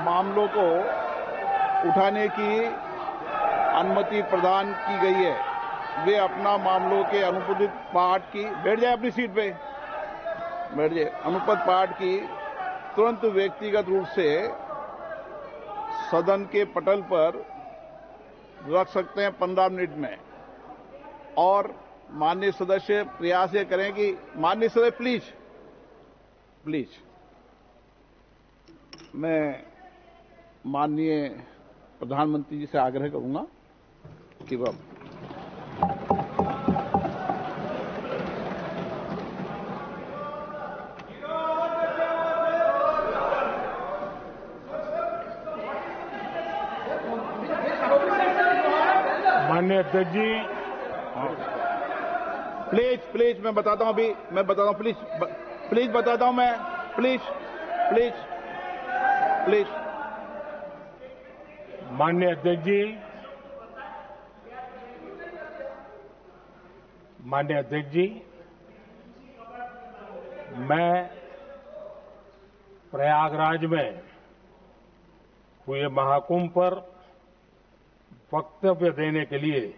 मामलों को उठाने की अनुमति प्रदान की गई है। वे अपना मामलों के अनुपदित पाठ की बैठ जाए अपनी सीट पे बैठ जाए अनुपद पाठ की तुरंत व्यक्तिगत रूप से सदन के पटल पर रख सकते हैं 15 मिनट में। और माननीय सदस्य प्रयास ये करें कि माननीय सदस्य प्लीज मैं माननीय प्रधानमंत्री जी से आग्रह करूंगा कि वह माननीय अध्यक्ष जी प्लीज मैं बताता हूं प्लीज बताता हूं मैं प्लीज माननीय अध्यक्ष जी मैं प्रयागराज में हुए महाकुंभ पर वक्तव्य देने के लिए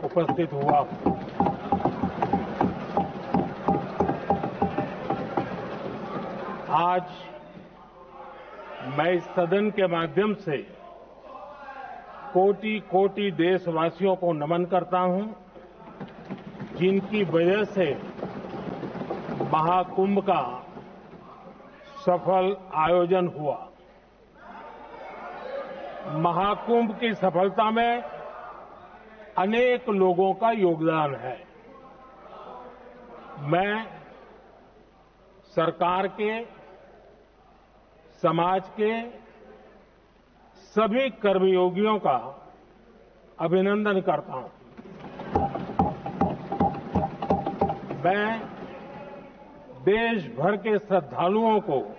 उपस्थित हुआ हूं। आज मैं इस सदन के माध्यम से कोटि कोटि देशवासियों को नमन करता हूं, जिनकी वजह से महाकुंभ का सफल आयोजन हुआ। महाकुंभ की सफलता में अनेक लोगों का योगदान है। मैं सरकार के, समाज के सभी कर्मयोगियों का अभिनंदन करता हूं। मैं देश भर के श्रद्धालुओं को,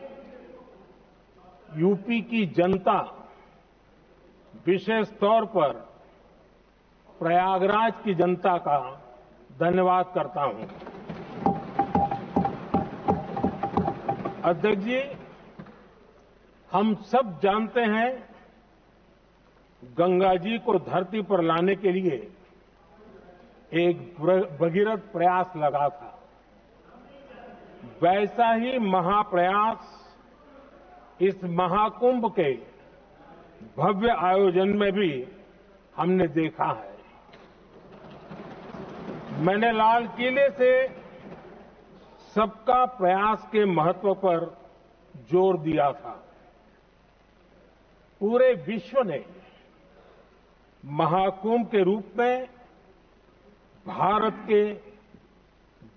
यूपी की जनता, विशेष तौर पर प्रयागराज की जनता का धन्यवाद करता हूं। अध्यक्ष जी, हम सब जानते हैं गंगा जी को धरती पर लाने के लिए एक भगीरथ प्रयास लगा था। वैसा ही महाप्रयास इस महाकुंभ के भव्य आयोजन में भी हमने देखा है। मैंने लाल किले से सबका प्रयास के महत्व पर जोर दिया था। पूरे विश्व ने महाकुंभ के रूप में भारत के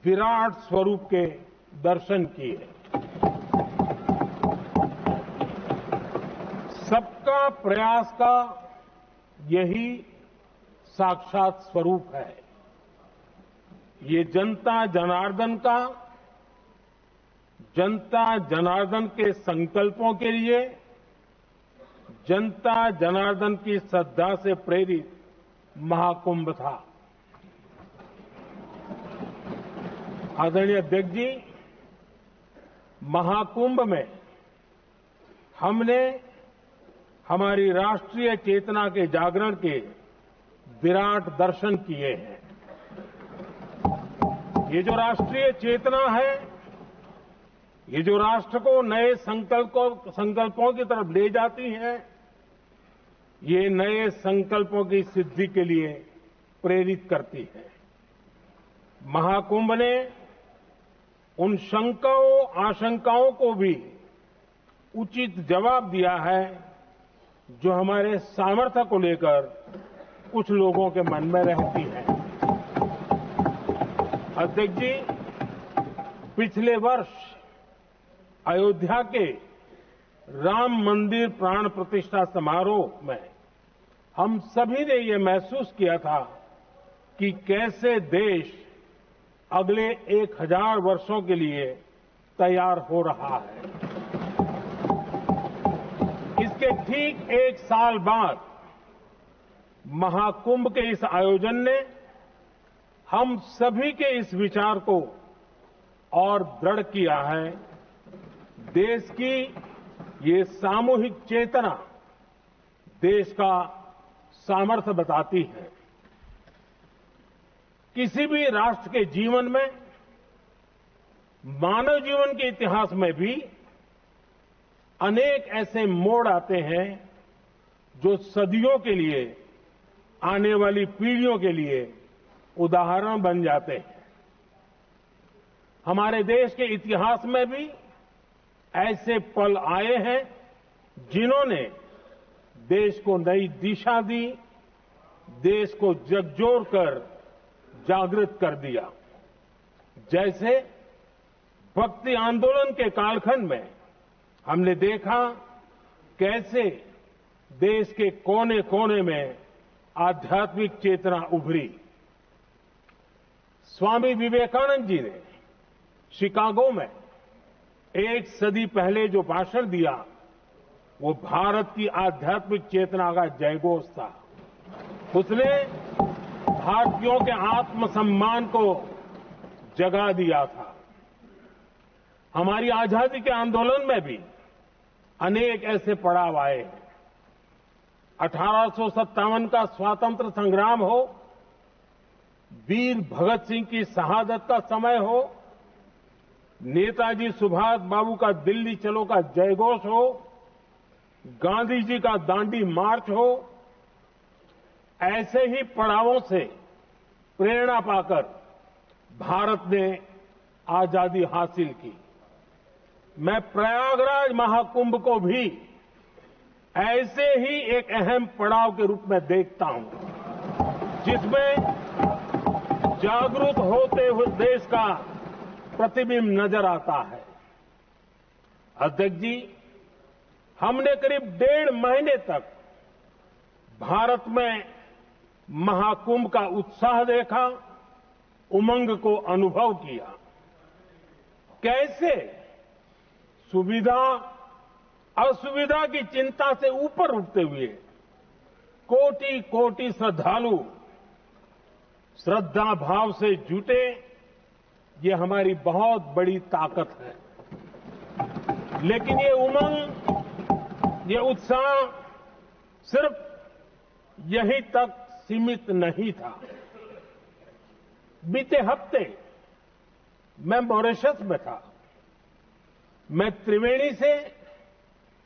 विराट स्वरूप के दर्शन किए। सबका प्रयास का यही साक्षात स्वरूप है। ये जनता जनार्दन के संकल्पों के लिए, जनता जनार्दन की श्रद्धा से प्रेरित महाकुंभ था। आदरणीय अध्यक्ष जी, महाकुंभ में हमने हमारी राष्ट्रीय चेतना के जागरण के विराट दर्शन किए हैं। ये जो राष्ट्रीय चेतना है, ये जो राष्ट्र को नए संकल्पों की तरफ ले जाती है, ये नए संकल्पों की सिद्धि के लिए प्रेरित करती है। महाकुंभ ने उन शंकाओं, आशंकाओं को भी उचित जवाब दिया है जो हमारे सामर्थ्य को लेकर कुछ लोगों के मन में रहती है। अध्यक्ष जी, पिछले वर्ष अयोध्या के राम मंदिर प्राण प्रतिष्ठा समारोह में हम सभी ने ये महसूस किया था कि कैसे देश अगले 1000 वर्षों के लिए तैयार हो रहा है। इसके ठीक 1 साल बाद महाकुंभ के इस आयोजन ने हम सभी के इस विचार को और दृढ़ किया है। देश की ये सामूहिक चेतना देश का सामर्थ्य बताती है। किसी भी राष्ट्र के जीवन में, मानव जीवन के इतिहास में भी अनेक ऐसे मोड़ आते हैं जो सदियों के लिए आने वाली पीढ़ियों के लिए उदाहरण बन जाते हैं। हमारे देश के इतिहास में भी ऐसे पल आए हैं जिन्होंने देश को नई दिशा दी, देश को झकझोर कर जागृत कर दिया। जैसे भक्ति आंदोलन के कालखंड में हमने देखा कैसे देश के कोने कोने में आध्यात्मिक चेतना उभरी। स्वामी विवेकानंद जी ने शिकागो में 1 सदी पहले जो भाषण दिया वो भारत की आध्यात्मिक चेतना का जयघोष था। उसने भारतीयों के आत्मसम्मान को जगा दिया था। हमारी आजादी के आंदोलन में भी अनेक ऐसे पड़ाव आए। 1857 का स्वातंत्र संग्राम हो, वीर भगत सिंह की शहादत का समय हो, नेताजी सुभाष बाबू का दिल्ली चलो का जयघोष हो, गांधी जी का दांडी मार्च हो, ऐसे ही पड़ावों से प्रेरणा पाकर भारत ने आजादी हासिल की। मैं प्रयागराज महाकुंभ को भी ऐसे ही एक अहम पड़ाव के रूप में देखता हूं, जिसमें जागरूक होते हुए देश का प्रतिबिंब नजर आता है। अध्यक्ष जी, हमने करीब 1.5 महीने तक भारत में महाकुंभ का उत्साह देखा, उमंग को अनुभव किया। कैसे सुविधा असुविधा की चिंता से ऊपर उठते हुए कोटि कोटि श्रद्धालु श्रद्धा भाव से जुटे, ये हमारी बहुत बड़ी ताकत है। लेकिन ये उमंग, ये उत्साह सिर्फ यहीं तक सीमित नहीं था। बीते हफ्ते मैं मॉरिशस में था। मैं त्रिवेणी से,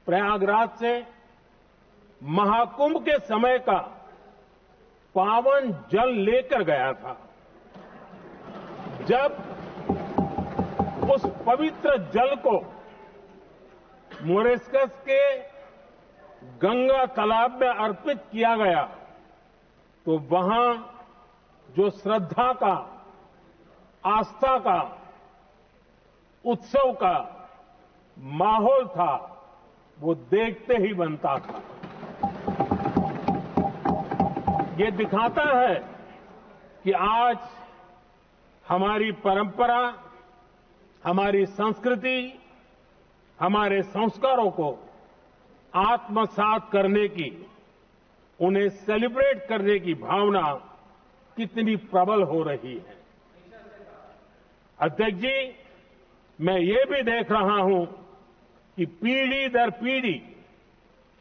प्रयागराज से महाकुंभ के समय का पावन जल लेकर गया था। जब उस पवित्र जल को मॉरिशस के गंगा तालाब में अर्पित किया गया तो वहां जो श्रद्धा का, आस्था का, उत्सव का माहौल था वो देखते ही बनता था। ये दिखाता है कि आज हमारी परंपरा, हमारी संस्कृति, हमारे संस्कारों को आत्मसात करने की, उन्हें सेलिब्रेट करने की भावना कितनी प्रबल हो रही है। अध्यक्ष जी, मैं ये भी देख रहा हूं कि पीढ़ी दर पीढ़ी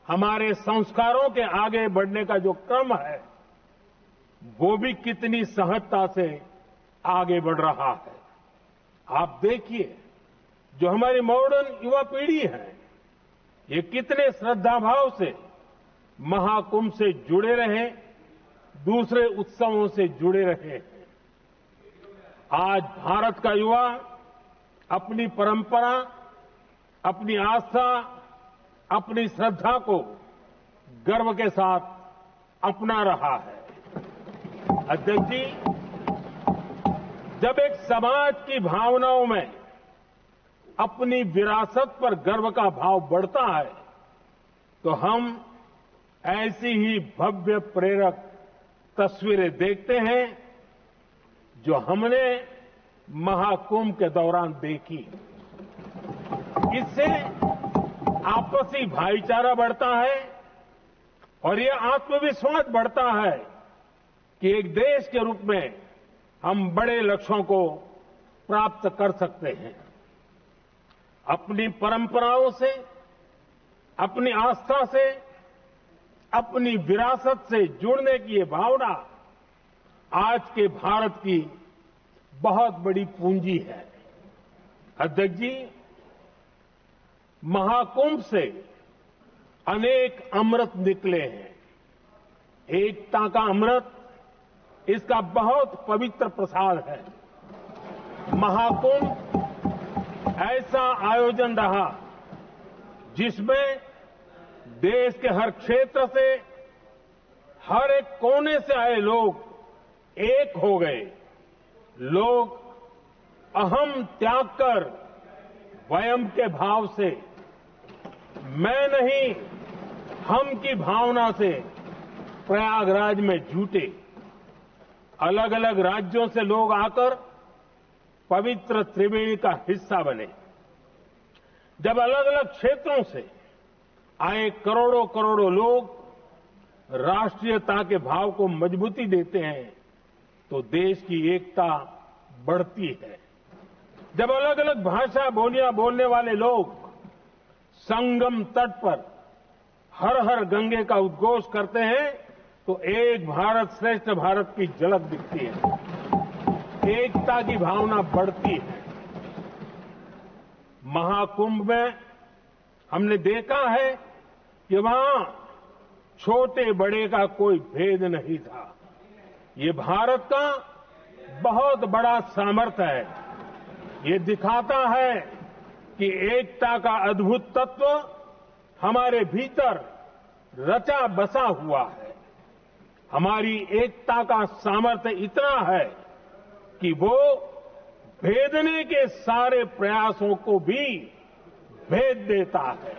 हमारे संस्कारों के आगे बढ़ने का जो क्रम है वो भी कितनी सहजता से आगे बढ़ रहा है। आप देखिए, जो हमारी मॉडर्न युवा पीढ़ी है ये कितने श्रद्धाभाव से महाकुंभ से जुड़े रहे, दूसरे उत्सवों से जुड़े रहे हैं। आज भारत का युवा अपनी परंपरा, अपनी आस्था, अपनी श्रद्धा को गर्व के साथ अपना रहा है। अध्यक्ष जी, जब एक समाज की भावनाओं में अपनी विरासत पर गर्व का भाव बढ़ता है तो हम ऐसी ही भव्य प्रेरक तस्वीरें देखते हैं जो हमने महाकुंभ के दौरान देखी। इससे आपसी भाईचारा बढ़ता है और ये आत्मविश्वास बढ़ता है कि एक देश के रूप में हम बड़े लक्ष्यों को प्राप्त कर सकते हैं। अपनी परंपराओं से, अपनी आस्था से, अपनी विरासत से जुड़ने की ये भावना आज के भारत की बहुत बड़ी पूंजी है। अध्यक्ष जी, महाकुंभ से अनेक अमृत निकले हैं। एकता का अमृत इसका बहुत पवित्र प्रसाद है। महाकुंभ ऐसा आयोजन रहा जिसमें देश के हर क्षेत्र से, हर एक कोने से आए लोग एक हो गए। लोग अहम त्याग कर वयम के भाव से, मैं नहीं हम की भावना से प्रयागराज में जुटे। अलग अलग राज्यों से लोग आकर पवित्र त्रिवेणी का हिस्सा बने। जब अलग अलग क्षेत्रों से आए करोड़ों करोड़ों लोग राष्ट्रीयता के भाव को मजबूती देते हैं तो देश की एकता बढ़ती है। जब अलग अलग भाषा बोलियां बोलने वाले लोग संगम तट पर हर हर गंगे का उद्घोष करते हैं तो एक भारत श्रेष्ठ भारत की झलक दिखती है, एकता की भावना बढ़ती है। महाकुंभ में हमने देखा है कि वहां छोटे बड़े का कोई भेद नहीं था। ये भारत का बहुत बड़ा सामर्थ्य है। ये दिखाता है कि एकता का अद्भुत तत्व हमारे भीतर रचा बसा हुआ है। हमारी एकता का सामर्थ्य इतना है कि वो भेदने के सारे प्रयासों को भी भेद देता है।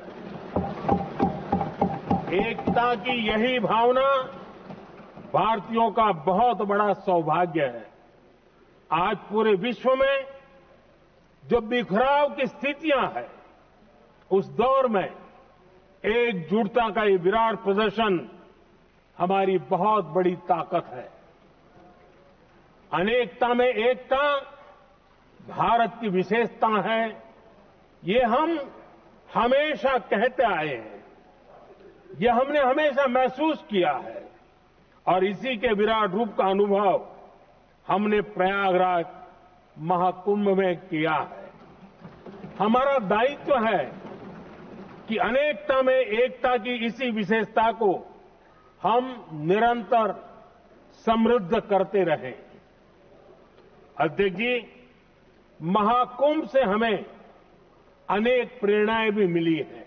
एकता की यही भावना भारतीयों का बहुत बड़ा सौभाग्य है। आज पूरे विश्व में जो बिखराव की स्थितियां हैं, उस दौर में एकजुटता का ये विराट प्रदर्शन हमारी बहुत बड़ी ताकत है। अनेकता में एकता भारत की विशेषता है, ये हम हमेशा कहते आए हैं, ये हमने हमेशा महसूस किया है और इसी के विराट रूप का अनुभव हमने प्रयागराज महाकुंभ में किया है। हमारा दायित्व है कि अनेकता में एकता की इसी विशेषता को हम निरंतर समृद्ध करते रहें। अध्यक्ष जी, महाकुंभ से हमें अनेक प्रेरणाएं भी मिली हैं।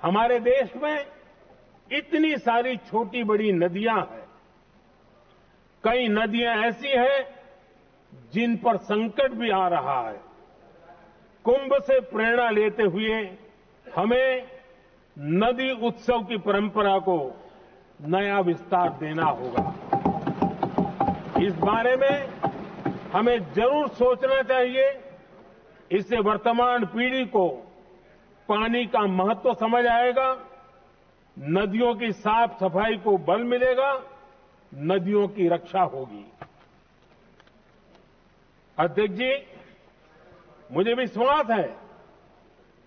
हमारे देश में इतनी सारी छोटी बड़ी नदियां हैं। कई नदियां ऐसी हैं जिन पर संकट भी आ रहा है। कुंभ से प्रेरणा लेते हुए हमें नदी उत्सव की परंपरा को नया विस्तार देना होगा। इस बारे में हमें जरूर सोचना चाहिए। इससे वर्तमान पीढ़ी को पानी का महत्व समझ आएगा, नदियों की साफ सफाई को बल मिलेगा, नदियों की रक्षा होगी। अध्यक्ष जी, मुझे विश्वास है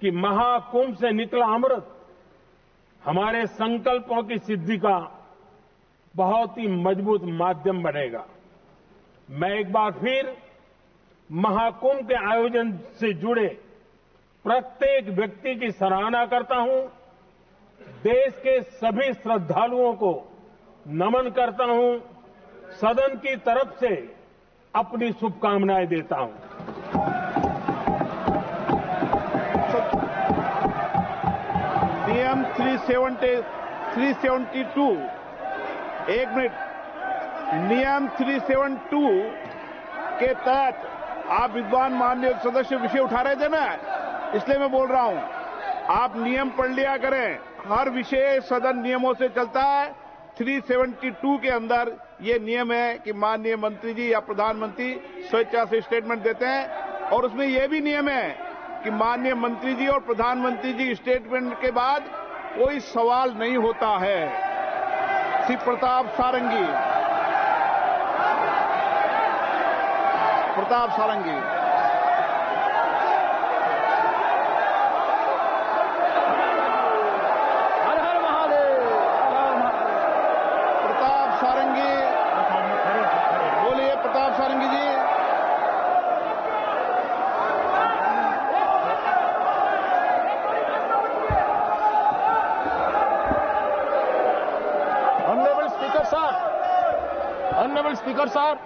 कि महाकुंभ से निकला अमृत हमारे संकल्पों की सिद्धि का बहुत ही मजबूत माध्यम बनेगा। मैं एक बार फिर महाकुंभ के आयोजन से जुड़े प्रत्येक व्यक्ति की सराहना करता हूं। देश के सभी श्रद्धालुओं को नमन करता हूं। सदन की तरफ से अपनी शुभकामनाएं देता हूं। नियम 372 एक मिनट। नियम 372 के तहत आप विद्वान माननीय सदस्य विषय उठा रहे थे ना, इसलिए मैं बोल रहा हूं, आप नियम पढ़ लिया करें। हर विषय सदन नियमों से चलता है। 372 के अंदर ये नियम है कि माननीय मंत्री जी या प्रधानमंत्री स्वेच्छा से स्टेटमेंट देते हैं, और उसमें यह भी नियम है कि माननीय मंत्री जी और प्रधानमंत्री जी स्टेटमेंट के बाद कोई सवाल नहीं होता है। श्री प्रताप सारंगी। हर हर महादेव। प्रताप सारंगी, बोलिए प्रताप सारंगी जी। Honorable Honorable Speaker Sir,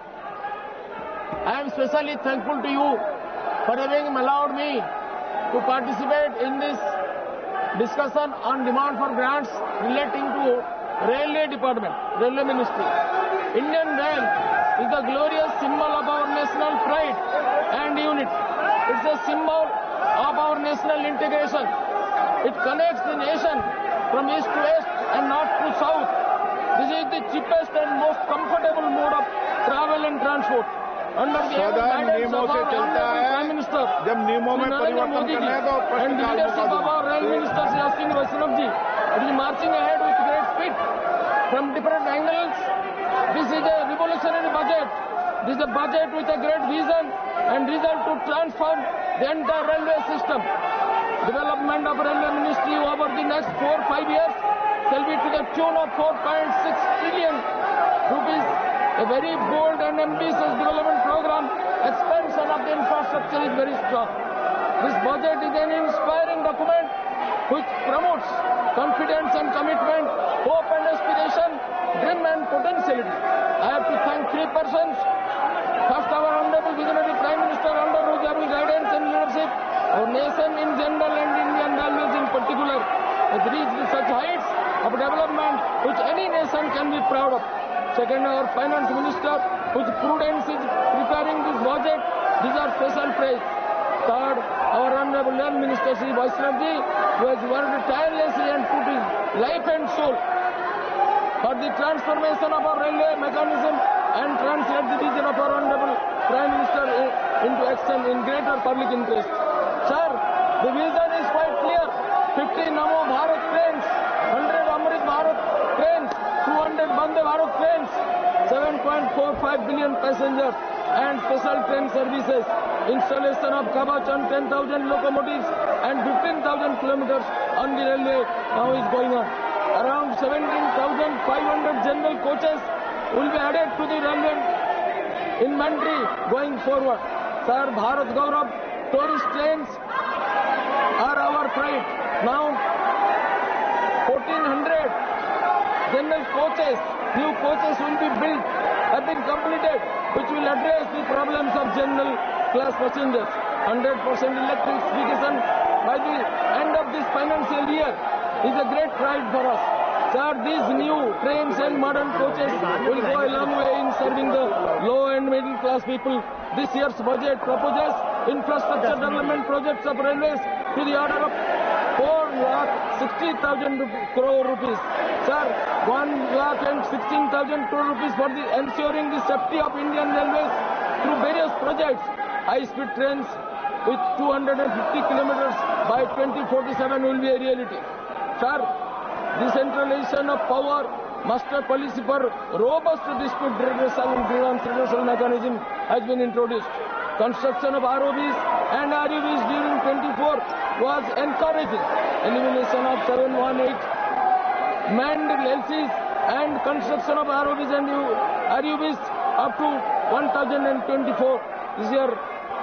I am especially thankful to you for having allowed me to participate in this discussion on demand for grants relating to Railway Department, Railway Ministry. Indian Rail is the glorious symbol of our national pride and unity. It's a symbol of our national integration. It connects the nation from east to west and north to south. This is the cheapest and most comfortable mode of travel and transport. Under the guidance of our Honorable Prime Minister, जब नियमों में परिवर्तन करने हैं तो and the leadership of our Rail Minister Shri Ashwini Vaishnav ji, it is marching ahead with great speed from different angles. This is a revolutionary budget. This is a budget with a great vision and result to transform the entire railway system. Development of Railway Ministry over the next 4-5 years shall be to the tune of 4.6 trillion rupees. A very bold and ambitious development program. Expansion of the infrastructure is very strong. This budget is an inspiring document which promotes confidence and commitment, hope and aspiration, dream and potentiality. I have to thank three persons. First, our Honorable Visionary Prime Minister, under whose able guidance and leadership, our nation in general and Indian Railways in particular has reached such heights of development which any nation can be proud of. Second, our Finance Minister, whose prudence is preparing this budget, deserves special praise. Third, our Honorable Rail Minister Shri Vaishnav ji, who has worked tirelessly and put his life and soul for the transformation of our railway mechanism and translate the vision of our Honorable Prime Minister into action in greater public interest. Sir, the vision is quite clear. 50 Namo Bharat trains, 100 Amrit Bharat trains, 200 Vande Bharat trains, 7.45 billion passengers and special train services. Installation of Kavach on 10,000 locomotives and 15,000 kilometers on the railway now is going on. Around 17,500 general coaches will be added to the railway inventory going forward. Sir, Bharat Gaurav tourist trains are our pride. Now 1,400 general coaches, new coaches will be built, have been completed, which will address the problems of general class passengers. 100% electrification by the end of this financial year is a great pride for us. Sir, these new trains and modern coaches will go a long way in serving the low and middle class people. This year's budget proposes infrastructure development projects of railways to the order of 4,60,000 crore rupees. Sir, 1,16,000 crore rupees for the ensuring the safety of Indian Railways through various projects. High-speed trains with 250 kilometers by 2047 will be a reality. Sir, decentralization of power, master policy for robust dispute redressal and grievance redressal mechanism has been introduced. Construction of ROBs and RUBs during 24 was encouraging. Elimination of 718 manned LCs and construction of ROBs and RUBs up to 1024 this year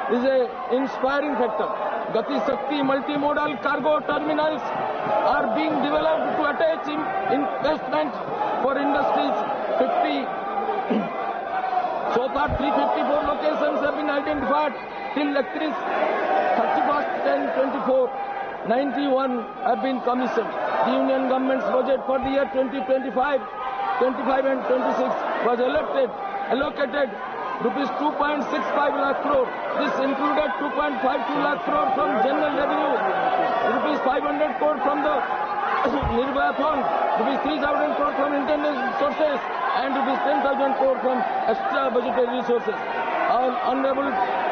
is an inspiring factor. Gati Shakti multimodal cargo terminals are being developed to attach investment for industries. 50 so far 354 locations have been identified till 31st 10/24. 91 have been commissioned. The Union Government's budget for the year 2025 and 26 was allocated rupees 2.65 lakh crore. This included 2.52 lakh crore from general revenue, rupees 500 crore from the Nirbhaya Fund, rupees 3,000 crore from internal sources and rupees 10,000 crore from extra budgetary resources.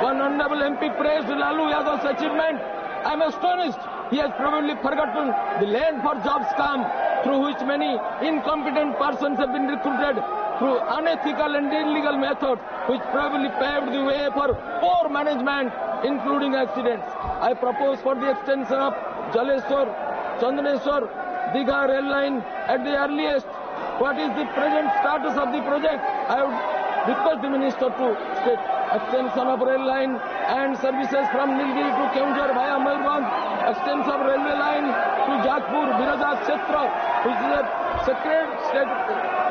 One honorable MP praised Lalu Yadav's achievement. I am astonished. He has probably forgotten the land for jobs scam through which many incompetent persons have been recruited through unethical and illegal methods, which probably paved the way for poor management, including accidents. I propose for the extension of Jaleshwar, Chandaneshwar, Digha rail line at the earliest. What is the present status of the project? I would request the Minister to state. extension of rail line and services from Nilgiri to Keonjhar via Mayurbhanj, extension of railway line to Jajpur, Biraja Kshetra, which is a sacred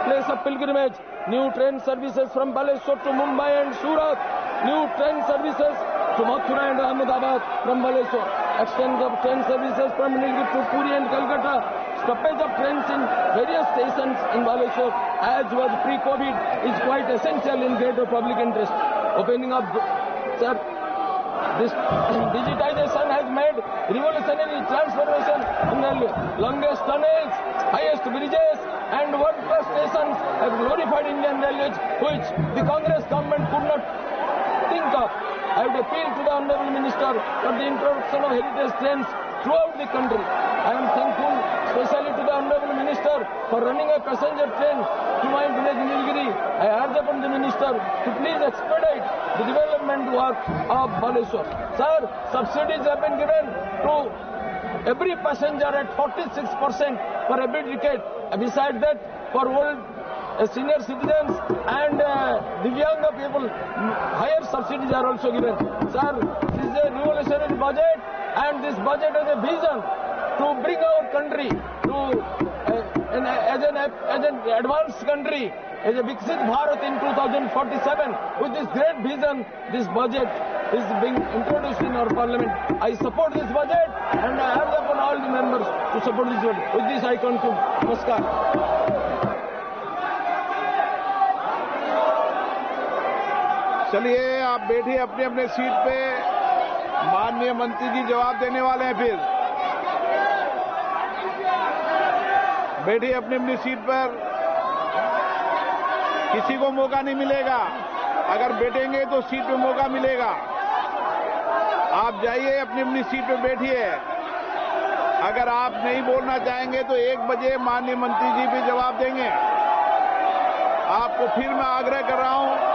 place of pilgrimage. New train services from Baleshwar to Mumbai and Surat. New train services to Mathura and Ahmedabad from Baleshwar. Extension of train services from Nilgiri to Puri and Calcutta. Stoppage of trains in various stations in Baleshwar, as was pre-COVID, is quite essential in greater public interest. Opening up, sir, this digitization has made revolutionary transformation in the longest tunnels, highest bridges, and world-class stations have glorified Indian Railways, which the Congress government could not think of. I would appeal to the Honourable Minister for the introduction of heritage trains throughout the country. I am thankful especially to the Honourable Minister for running a passenger train to my village Nilgiri. I urge upon the Minister to please expedite the development work of Baleshwar. Sir, subsidies have been given to every passenger at 46% for every decade. Besides that, for old senior citizens and Divyanga people, higher subsidies are also given. Sir, this is a revolutionary budget, and this budget has a vision to bring our country to as an advanced country, as a Viksit Bharat in 2047. With this great vision, this budget is being introduced in our parliament. I support this budget, and I urge upon all the members to support this budget. With this I conclude. Namaskar. चलिए, आप बैठिए अपने अपने सीट पे। माननीय मंत्री जी जवाब देने वाले हैं। फिर बैठिए अपनी अपनी सीट पर। किसी को मौका नहीं मिलेगा। अगर बैठेंगे तो सीट पे मौका मिलेगा। आप जाइए अपनी अपनी सीट पे बैठिए। अगर आप नहीं बोलना चाहेंगे तो 1 बजे माननीय मंत्री जी भी जवाब देंगे। आपको फिर मैं आग्रह कर रहा हूं,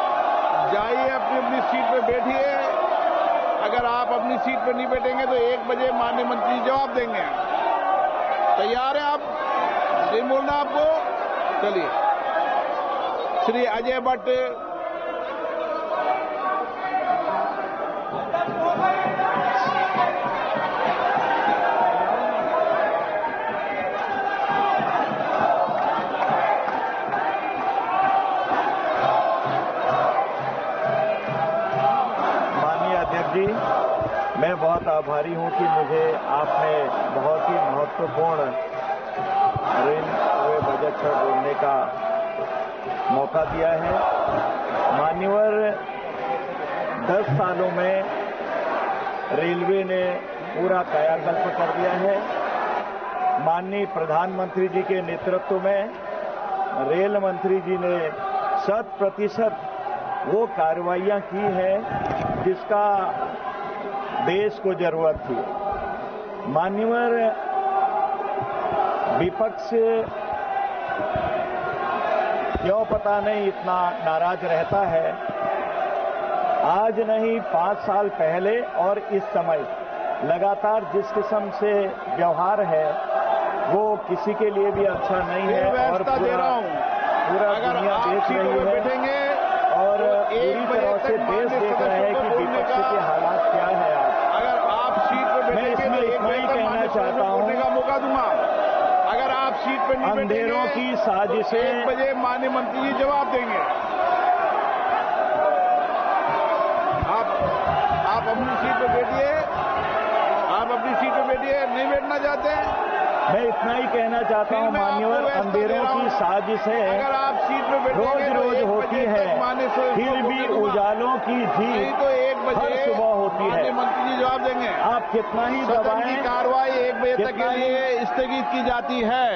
जाइए अपनी अपनी सीट पे बैठिए। अगर आप अपनी सीट पे नहीं बैठेंगे तो 1 बजे माननीय मंत्री जी जवाब देंगे। तैयार हैं आप? नहीं बोलना आपको? चलिए। श्री अजय भट्ट। जी, मैं बहुत आभारी हूं कि मुझे आपने बहुत ही महत्वपूर्ण रेलवे बजट पर बोलने का मौका दिया है। मान्यवर 10 सालों में रेलवे ने पूरा कायाकल्प कर दिया है। माननीय प्रधानमंत्री जी के नेतृत्व में रेल मंत्री जी ने 100% वो कार्रवाइयां की है जिसका देश को जरूरत थी। मान्यवर विपक्ष क्यों पता नहीं इतना नाराज रहता है। आज नहीं 5 साल पहले और इस समय लगातार जिस किस्म से व्यवहार है वो किसी के लिए भी अच्छा नहीं है और पूरा दुनिया देख रही है और पूरी तरह से देश देख रहा है कि विपक्ष के हालात क्या है। अगर आप सीट पर बैठेंगे मैं इसमें इतना ही कहना चाहता हूं, का मौका दूंगा। अगर आप सीट पर नहीं अंधेरों की साजिशें 1 बजे माननीय मंत्री जी जवाब देंगे। आप अपनी सीट पर बैठिए। आप अपनी सीट पर बैठिए। नहीं बैठना चाहते हैं? मैं इतना ही कहना चाहता हूं मान्यवर, अंधेरों की साजिशें अगर आप सीट पर रोज रोज होती है, फिर भी उजालों की जीत तो 1 बजे हर सुबह होती है। मंत्री जी जवाब देंगे। आप कितना ही सदन की कार्रवाई 1 बजे तक के लिए स्थगित की जाती है।